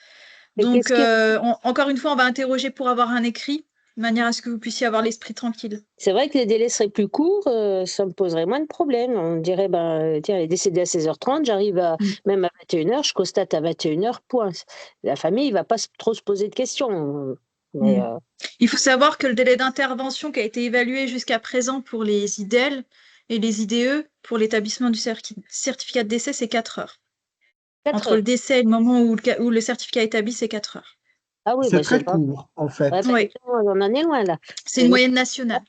Et Donc, qu'est-ce qui est- encore une fois, on va interroger pour avoir un écrit, de manière à ce que vous puissiez avoir l'esprit tranquille. C'est vrai que les délais seraient plus courts, ça me poserait moins de problèmes. On me dirait, ben, tiens, elle est décédée à 16h30, j'arrive même à 21h, je constate à 21h, point. La famille ne va pas trop se poser de questions. Mais, Il faut savoir que le délai d'intervention qui a été évalué jusqu'à présent pour les IDEL et les IDE pour l'établissement du certificat de décès, c'est 4 heures. 4 Entre heures. le décès et le moment où le certificat est établi, c'est 4 heures. Ah oui, C'est bah, très c'est pas. court, en fait. Ouais, Oui, on en est loin là. c'est une moyenne nationale.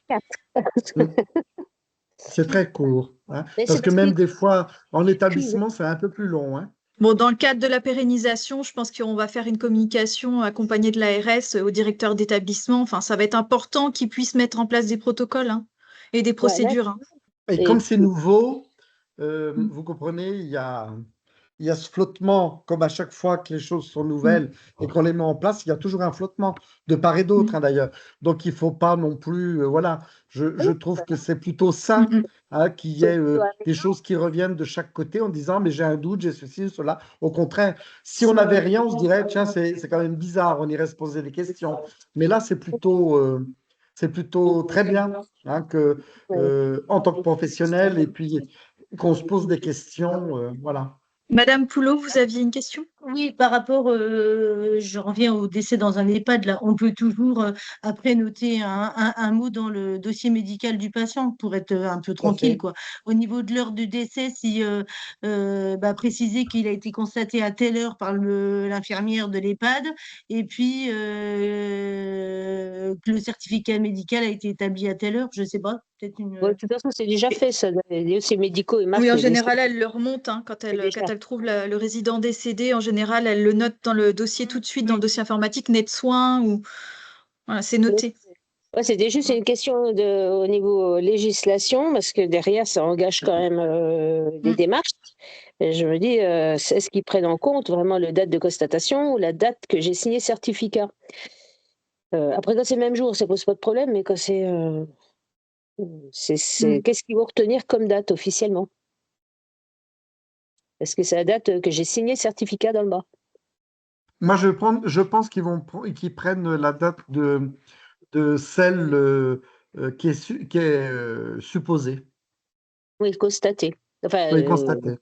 C'est très court, hein. Mais Parce c'est que parce même que- des fois, en établissement, c'est un peu plus long, hein. Bon, dans le cadre de la pérennisation, je pense qu'on va faire une communication accompagnée de l'ARS au directeur d'établissement. Enfin, ça va être important qu'ils puissent mettre en place des protocoles et des Ouais, là, procédures. Et Et comme c'est puis- nouveau, vous comprenez, il y a ce flottement, comme à chaque fois que les choses sont nouvelles et qu'on les met en place, il y a toujours un flottement, de part et d'autre, hein, d'ailleurs. Donc, il ne faut pas non plus, voilà, je trouve que c'est plutôt sain, hein, qu'il y ait des choses qui reviennent de chaque côté en disant, mais j'ai un doute, j'ai ceci, cela. Au contraire, si on n'avait rien, on se dirait, tiens, c'est quand même bizarre, on irait se poser des questions. Mais là, c'est plutôt très bien, hein, que, en tant que professionnel, et puis qu'on se pose des questions, voilà. Madame Poulot, vous aviez une question? Oui, par rapport, je reviens au décès dans un EHPAD, là, on peut toujours après noter un mot dans le dossier médical du patient pour être un peu tranquille, quoi. Au niveau de l'heure du décès, si préciser qu'il a été constaté à telle heure par l'infirmière de l'EHPAD, et puis que le certificat médical a été établi à telle heure, je ne sais pas, peut-être une. Ouais, de toute façon, c'est déjà fait, ça. Les dossiers médicaux, ils marquent Oui, en les décès. général, elle le remonte quand déjà. elle trouve le résident décédé. En général, elle le note dans le dossier tout de suite, dans le dossier informatique, net soins ou voilà, c'est noté. Ouais, c'était juste une question au niveau législation, parce que derrière, ça engage quand même des démarches. Et je me dis, est-ce qu'ils prennent en compte vraiment la date de constatation ou la date que j'ai signé certificat? Après, quand c'est le même jour, ça pose pas de problème, mais quand qu'est-ce qu'ils vont retenir comme date officiellement? Est-ce que c'est la date que j'ai signé certificat dans le bas? Moi, je pense qu'ils prennent la date de celle qui est supposée. Oui, constaté. Enfin, Oui, constatée. Le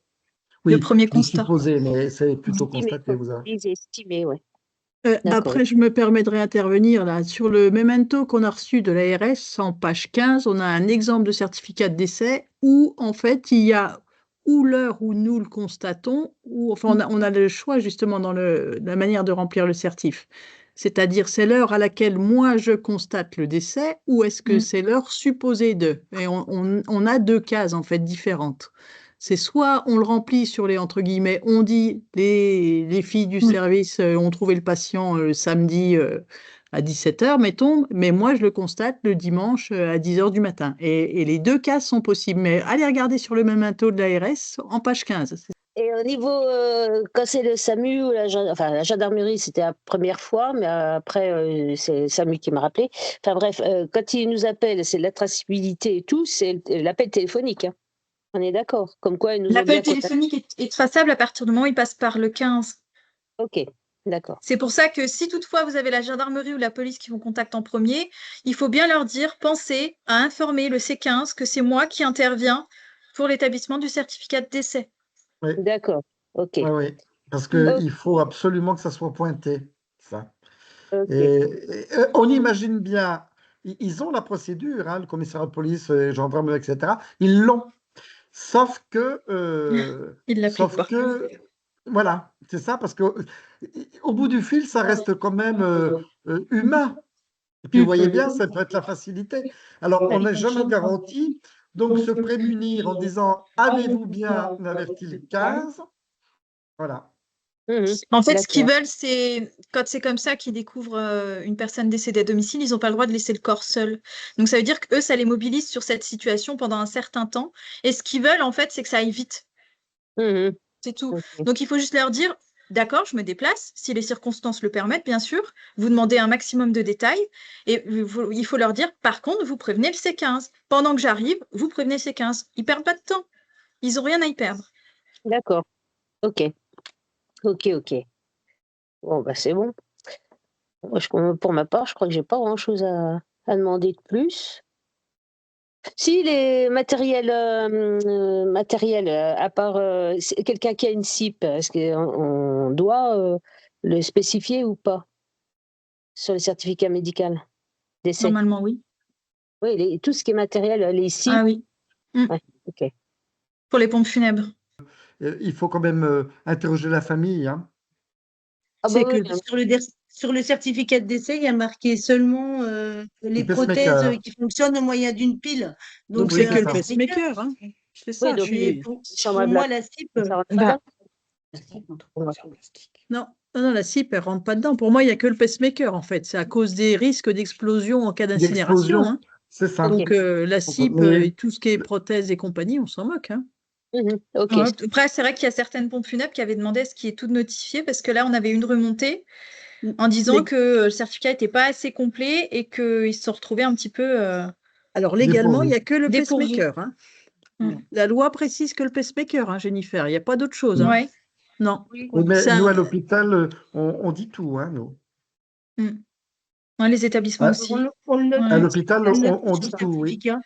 Oui, premier je dis constat. supposé, mais c'est plutôt estimé, constaté, comme vous on avez. dit, estimé, ouais. D'accord. Après, je me permettrai d'intervenir là. Sur le memento qu'on a reçu de l'ARS, en page 15, on a un exemple de certificat de décès où, en fait, il y a ou l'heure où nous le constatons, ou enfin, on a le choix justement dans la manière de remplir le certif. C'est-à-dire, c'est l'heure à laquelle moi je constate le décès, ou est-ce que c'est l'heure supposée de? Et on a deux cases, en fait, différentes. C'est soit on le remplit sur les entre guillemets, on dit les filles du service ont trouvé le patient samedi à 17h, mettons, mais moi je le constate le dimanche à 10h du matin. Et les deux cas sont possibles. Mais allez regarder sur le memento de l'ARS en page 15. Et au niveau, quand c'est le SAMU ou la gendarmerie, c'était la première fois, mais après, c'est le SAMU qui m'a rappelé. Enfin bref, quand ils nous appellent, c'est de la traçabilité et tout, c'est l'appel téléphonique, hein. On est d'accord. Comme quoi, ils nous ont bien L'appel contacté. téléphonique est traçable à partir du moment où il passe par le 15. Ok, d'accord. C'est pour ça que si toutefois vous avez la gendarmerie ou la police qui vous contactent en premier, il faut bien leur dire, pensez à informer le C15 que c'est moi qui interviens pour l'établissement du certificat de décès. Oui, D'accord, ok. oui, oui. Parce Ok. qu'il faut absolument que ça soit pointé, ça. Ok. Et on imagine bien, ils ont la procédure, hein, le commissariat de police, les gendarmes, etc. Ils l'ont. Sauf que, Ils l'appliquent pas. voilà, c'est ça, parce que au bout du fil, ça reste quand même humain. Et puis, vous voyez bien, ça peut être la facilité. Alors, on n'est jamais garanti Donc, se prémunir en disant « Avez-vous bien averti le 15 ?» Voilà. En fait, ce qu'ils D'accord. veulent, c'est quand c'est comme ça qu'ils découvrent une personne décédée à domicile, ils n'ont pas le droit de laisser le corps seul. Donc ça veut dire qu'eux, ça les mobilise sur cette situation pendant un certain temps. Et ce qu'ils veulent, en fait, c'est que ça aille vite. Mhm. C'est tout. Ok. Donc il faut juste leur dire, d'accord, je me déplace, si les circonstances le permettent, bien sûr. Vous demandez un maximum de détails. Et il faut leur dire, par contre, vous prévenez le C15. Pendant que j'arrive, vous prévenez le C15. Ils perdent pas de temps. Ils n'ont rien à y perdre. D'accord. Ok. Ok, ok. Bon, bah c'est bon. Moi, pour ma part, je crois que j'ai pas grand-chose à demander de plus. Si les matériels, à part quelqu'un qui a une SIP, est-ce qu'on doit le spécifier ou pas sur le certificat médical d'essai? Normalement, oui. Oui, tout ce qui est matériel, les SIP. Ah oui. Ouais, ok. Pour les pompes funèbres. Il faut quand même interroger la famille. Hein. Ah bah C'est oui, que sur le certificat de décès, il y a marqué seulement les Le prothèses pacemaker. qui fonctionnent au moyen d'une pile. Donc, Donc, Oui, c'est c'est que c'est le un ça. pacemaker. Hein. C'est ça, oui, donc Mais pour chambre moi, la SIP, ça rentre pas Bah, dedans. Non, non, la CIP, elle rentre pas dedans. Pour moi, il n'y a que le pacemaker, en fait. C'est à cause des risques d'explosion en cas d'incinération. D'explosion, Hein. c'est ça. Donc, la CIP Mais et tout ce qui est prothèses et compagnie, on s'en moque. Hein. Ok. ouais. Après, c'est vrai qu'il y a certaines pompes funèbres qui avaient demandé à ce qui est tout notifié parce que là, on avait une remontée en disant Lég- que le certificat n'était pas assez complet et qu'ils se sont retrouvés un petit peu Alors, légalement, il n'y dépourvu. a que le dépourvus. pacemaker. Hein. Mm. La loi précise que le pacemaker, hein, Jennifer. Il n'y a pas d'autre chose. Hein. Ouais. Non. Oui. Oui, mais C'est nous, un- à l'hôpital, on dit tout, hein, nous. Mm. Ouais, les établissements À, aussi. on le note, à Ouais. l'hôpital, on le note on sur dit le tout, oui. certificat.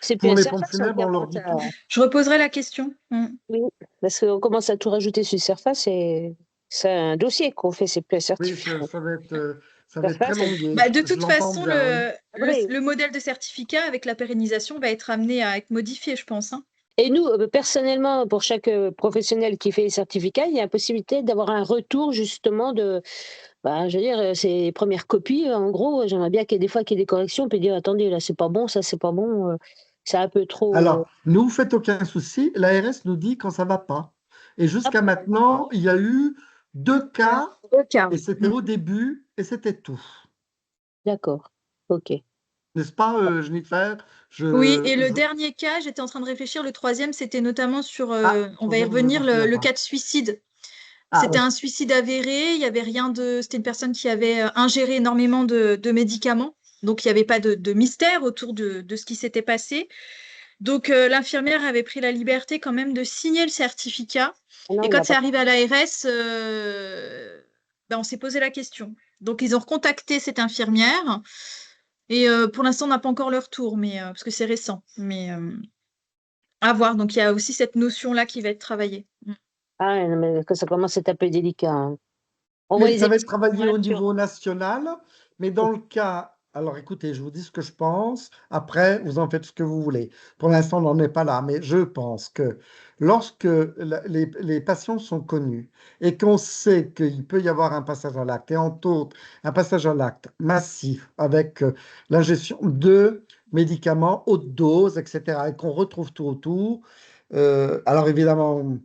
C'est plus Pour un les pompes surface, on funèbres, on leur commence dit tout. Je reposerai la question. Mm. Oui, parce qu'on commence à tout rajouter sur surface et c'est un dossier qu'on fait, c'est plus un Oui, certificat. ça va être très Surface, longué. Bah, de Je toute l'entends façon, bien, oui. après. le modèle de certificat avec la pérennisation va être amené à être modifié, je pense. Hein. Et nous, personnellement, pour chaque professionnel qui fait les certificats, il y a la possibilité d'avoir un retour justement de, bah, je veux dire, ces premières copies. En gros, j'aimerais bien qu'il y ait des fois qu'il y ait des corrections, puis dire, attendez, là, c'est pas bon, ça, c'est pas bon, c'est un peu trop. Alors, ne vous faites aucun souci, l'ARS nous dit quand ça ne va pas. Et Ah, jusqu'à maintenant, il y a eu 2 cas, ok, et c'était au début, et c'était tout. d'accord, ok. N'est-ce pas, Jennifer? Oui, et le dernier cas, j'étais en train de réfléchir, le troisième, c'était notamment sur, Ah, on va y troisième, je ne m'en revenir, souviens le pas. cas de suicide. Ah, C'était un suicide avéré, il y avait rien de, c'était une personne qui avait ingéré énormément de médicaments, donc il n'y avait pas de mystère autour de ce qui s'était passé. Donc l'infirmière avait pris la liberté quand même de signer le certificat. Ah non, Et il quand n'a c'est pas. arrivé à l'ARS, ben, on s'est posé la question. Donc ils ont recontacté cette infirmière. Et pour l'instant, on n'a pas encore le retour, mais, parce que c'est récent. Mais à voir. Donc, il y a aussi cette notion-là qui va être travaillée. Mm. Ah, non, mais que ça commence à être un peu délicat. Hein. On voit mais les ça va être experts travaillé au là-dessus. niveau national, mais dans le cas, alors écoutez, je vous dis ce que je pense, après, vous en faites ce que vous voulez. Pour l'instant, on n'en est pas là, mais je pense que lorsque les patients sont connus et qu'on sait qu'il peut y avoir un passage à l'acte, et entre autres, un passage à l'acte massif avec l'ingestion de médicaments haute dose, etc., et qu'on retrouve tout autour, alors évidemment,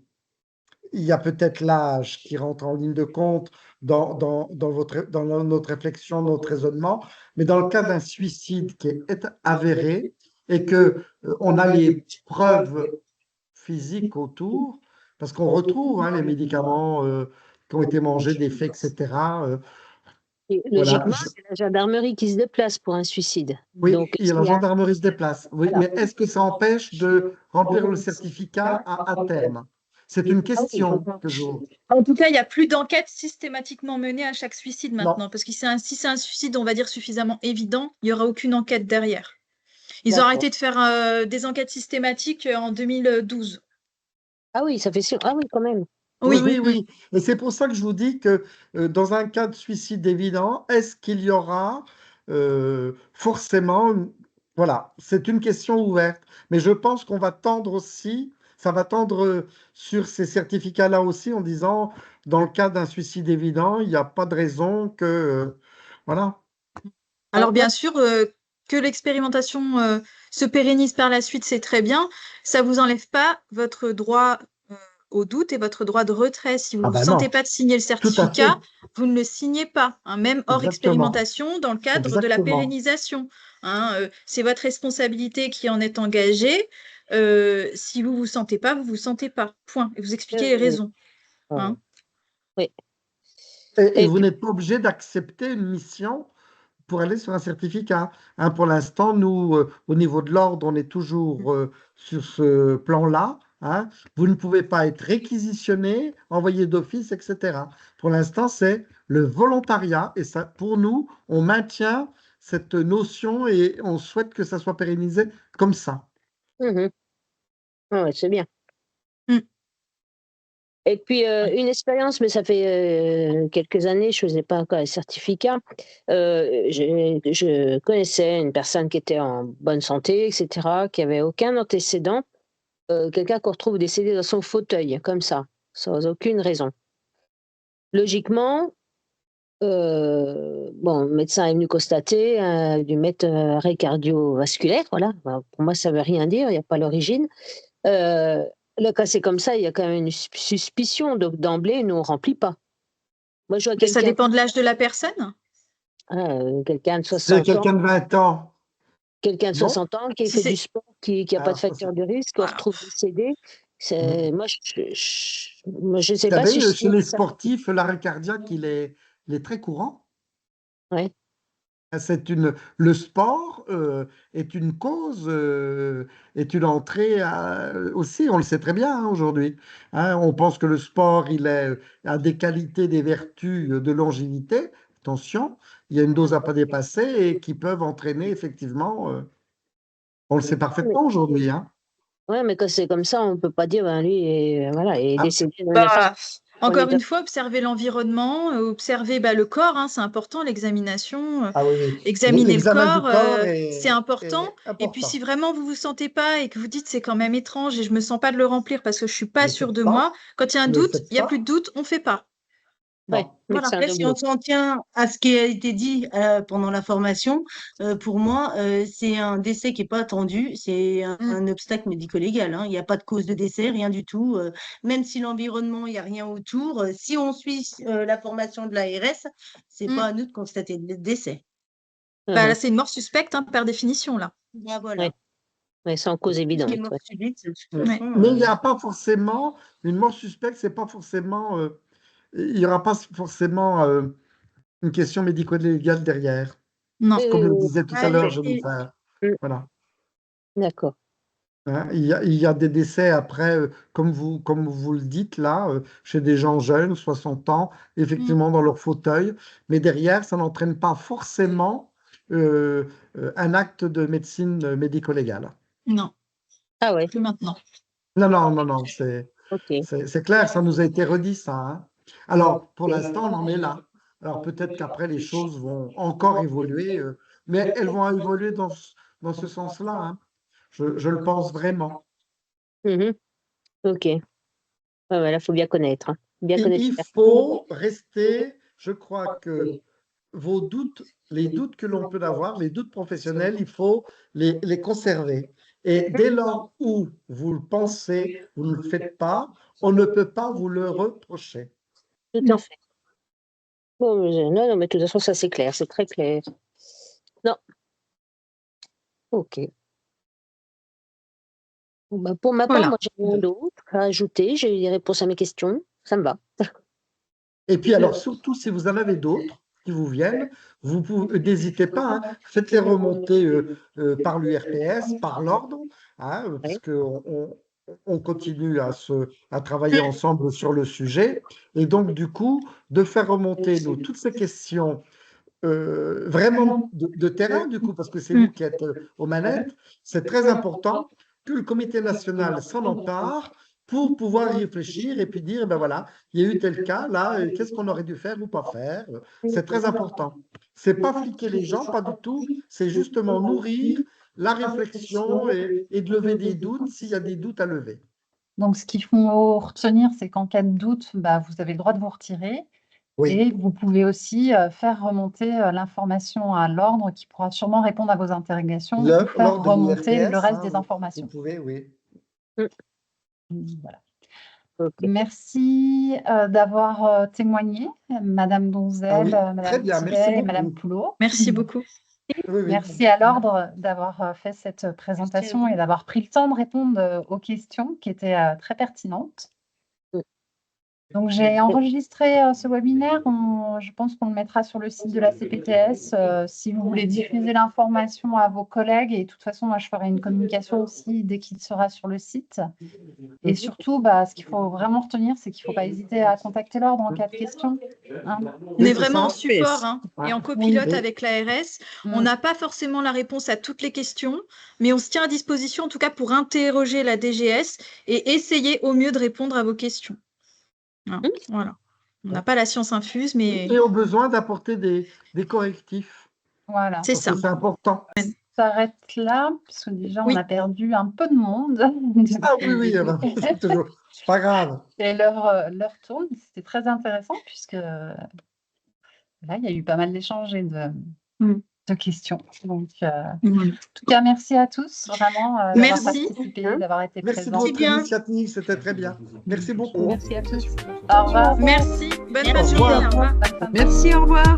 il y a peut-être l'âge qui rentre en ligne de compte dans notre réflexion, notre raisonnement, mais dans le cas d'un suicide qui est avéré et que on a les preuves physiques autour, parce qu'on retrouve hein, les médicaments qui ont été mangés, des faits, etc. Et Voilà. logiquement, c'est la gendarmerie qui se déplace pour un suicide. Oui, Donc, et la s'il y a. gendarmerie se déplace. Oui, Voilà. mais est-ce que ça empêche de remplir le certificat à terme? C'est une Ah oui, question que je... En tout cas, il n'y a plus d'enquête systématiquement menée à chaque suicide Non, maintenant. Parce que si c'est un suicide, on va dire, suffisamment évident, il n'y aura aucune enquête derrière. Ils ont d'accord. arrêté de faire des enquêtes systématiques en 2012. Ah oui, ça fait sûr. Ah oui, quand même. oui, Oui. oui, oui. Et c'est pour ça que je vous dis que dans un cas de suicide évident, est-ce qu'il y aura forcément... Voilà, c'est une question ouverte. Mais je pense qu'on va tendre aussi, ça va tendre sur ces certificats-là aussi en disant, dans le cas d'un suicide évident, il n'y a pas de raison que... voilà. Alors, Moi, bien sûr, que l'expérimentation se pérennise par la suite, c'est très bien. Ça vous enlève pas votre droit au doute et votre droit de retrait. Si vous Ah ne vous ben sentez non, pas de signer le tout à fait, certificat, vous ne le signez pas, hein, même hors exactement, expérimentation, dans le cadre de la exactement. pérennisation. Hein, c'est votre responsabilité qui en est engagée. Si vous ne vous sentez pas, vous ne vous sentez pas. Point. Et vous expliquez les raisons. Hein. Oui. Et Et vous puis, n'êtes pas obligé d'accepter une mission pour aller sur un certificat. Hein, pour l'instant, nous, au niveau de l'ordre, on est toujours sur ce plan-là. Hein. Vous ne pouvez pas être réquisitionné, envoyé d'office, etc. Pour l'instant, c'est le volontariat. Et ça, pour nous, on maintient cette notion et on souhaite que ça soit pérennisé comme ça. ah ouais, c'est bien. Mm. Et puis, une expérience, mais ça fait quelques années, je ne faisais pas encore les certificats. Je connaissais une personne qui était en bonne santé, etc., qui avait aucun antécédent. Quelqu'un qu'on retrouve décédé dans son fauteuil, comme ça, sans aucune raison. Logiquement, bon, le médecin est venu constater, a dû mettre un arrêt cardiovasculaire, voilà. Ben, pour moi, ça ne veut rien dire, il n'y a pas l'origine. Là, quand c'est comme ça, il y a quand même une suspicion. Donc, d'emblée, nous, on ne remplit pas. Moi, je vois Et ça quelqu'un dépend de l'âge de la personne. quelqu'un de C'est 60 ans, quelqu'un de 20 ans. quelqu'un de Non? 60 ans qui Si fait du c'est sport, qui n'a pas Ah, de ça, c'est- facteur de risque, qu'on voilà. retrouve décédé. Moi, je ne sais Vous pas si savez, je chez sais les ça. sportifs, l'arrêt cardiaque, il est très courant. Ouais. Le sport est une cause, est une entrée aussi, on le sait très bien hein, aujourd'hui. Hein, on pense que le sport, a des qualités, des vertus de longévité. Attention, il y a une dose à pas dépasser et qui peuvent entraîner effectivement, on le sait Mais, parfaitement aujourd'hui. Hein. ouais, mais quand c'est comme ça, on ne peut pas dire, ben, lui, voilà, il est Ah, décédé d'un infarctus. Bah, On encore est une fois, observer l'environnement, observer le corps, hein, c'est important, l'examination, ah oui, oui. examiner le L'examen du corps, corps c'est est important. Et puis si important. vraiment vous vous sentez pas et que vous dites c'est quand même étrange et je me sens pas de le remplir parce que je suis pas Ne sûre faites de pas, moi, quand il y a un ne doute, faites il y a plus pas. de doute, on fait pas. ouais, Non. Voilà. médecin Après, de si on bloc. s'en tient à ce qui a été dit pendant la formation, pour moi, c'est un décès qui n'est pas attendu, c'est Mm. un obstacle médico-légal. Hein. Il n'y a pas de cause de décès, rien du tout. Même si l'environnement, il n'y a rien autour, si on suit la formation de l'ARS, c'est Mm. pas à nous de constater le décès. Bah, là, Mhm. c'est une mort suspecte hein, par définition là. Bah, Ouais, voilà. ouais, sans cause Tout ce qui est évidente. mort Ouais. subite, de toute Ouais. Ouais. façon, Mais il n'y a pas forcément, une mort suspecte, c'est pas forcément, il n'y aura pas forcément une question médico-légale derrière. Non. Oui, Comme oui, le oui, disait tout tout à à l'heure fait. Jennifer. Mm, Voilà. d'accord. Hein, il y a des décès après, comme vous le dites là, chez des gens jeunes, 60 ans, Mm. effectivement dans leur fauteuil, mais derrière, ça n'entraîne pas forcément un acte de médecine médico-légale. Non, Ah ouais, plus maintenant. Non, non, non, non, ok. c'est clair, ça nous a été redit ça. Hein. Alors, pour l'instant, on en est là. Alors, peut-être qu'après, les choses vont encore évoluer, mais elles vont évoluer dans ce sens-là. Hein. Je le pense vraiment. Mhm, ok. Ouais, ouais, là, il faut bien connaître. Hein. Bien connaître Il les personnes. faut rester, je crois que vos doutes, les doutes que l'on peut avoir, les doutes professionnels, il faut les conserver. Et dès lors où vous le pensez, vous ne le faites pas, on ne peut pas vous le reprocher. Tout à Non. fait. Bon, non, non, mais de toute façon, ça, c'est clair, c'est très clair. Non, ok. Bon, bah, pour ma part, Voilà. moi, j'ai rien d'autre à ajouter. J'ai eu des réponses à mes questions. Ça me va. Et puis alors, surtout si vous en avez d'autres qui vous viennent, vous n'hésitez pas, hein, faites-les remonter par l'URPS, par l'ordre, hein, parce Ouais. qu'on continue à travailler ensemble sur le sujet. Et donc, du coup, de faire remonter toutes ces questions vraiment de terrain, du coup, parce que c'est Mm. vous qui êtes aux manettes, c'est très important que le comité national s'en empare pour pouvoir y réfléchir et puis dire, ben voilà, il y a eu tel cas, là, qu'est-ce qu'on aurait dû faire ou pas faire. C'est très important. C'est pas fliquer les gens, pas du tout, c'est justement nourrir la réflexion et de lever des doutes s'il y a des doutes à lever. Donc, ce qu'il faut retenir, c'est qu'en cas de doute, bah, vous avez le droit de vous retirer. Oui. Et vous pouvez aussi faire remonter l'information à l'ordre qui pourra sûrement répondre à vos interrogations ou faire Lors de remonter le l'IRPS, reste des vous informations. pouvez, oui. Voilà. Ok. Merci d'avoir témoigné, Madame Donzel, Très Madame bien, merci Thivet et Madame beaucoup. Poulot. Merci beaucoup. Oui, oui. Merci à l'ordre d'avoir fait cette présentation et d'avoir pris le temps de répondre aux questions qui étaient très pertinentes. Donc, j'ai enregistré ce webinaire. Je pense qu'on le mettra sur le site de la CPTS si vous voulez diffuser l'information à vos collègues. Et de toute façon, moi, je ferai une communication aussi dès qu'il sera sur le site. Et surtout, ce qu'il faut vraiment retenir, c'est qu'il ne faut pas hésiter à contacter l'ordre en cas de question. Hein. On est c'est vraiment en ça. support et en copilote Oui. avec l'ARS. On Mm. n'a pas forcément la réponse à toutes les questions, mais on se tient à disposition en tout cas pour interroger la DGS et essayer au mieux de répondre à vos questions. Voilà. On n'a pas la science infuse, mais Et au besoin d'apporter des correctifs. Voilà. c'est Parce ça. que c'est important. On s'arrête là, parce que déjà, Oui. on a perdu un peu de monde. Ah oui, c'est toujours. C'est pas grave. Et l'heure tourne. C'était très intéressant puisque là, il y a eu pas mal d'échanges et de questions. Donc, en tout cas, merci à tous vraiment d'avoir Merci. participé, d'avoir été Merci de présents. votre initiative, c'était très bien. Merci beaucoup. Merci à tous. Au revoir. Merci. Bonne fin de Au journée. revoir. Au revoir. Bonne fin de Merci, au revoir.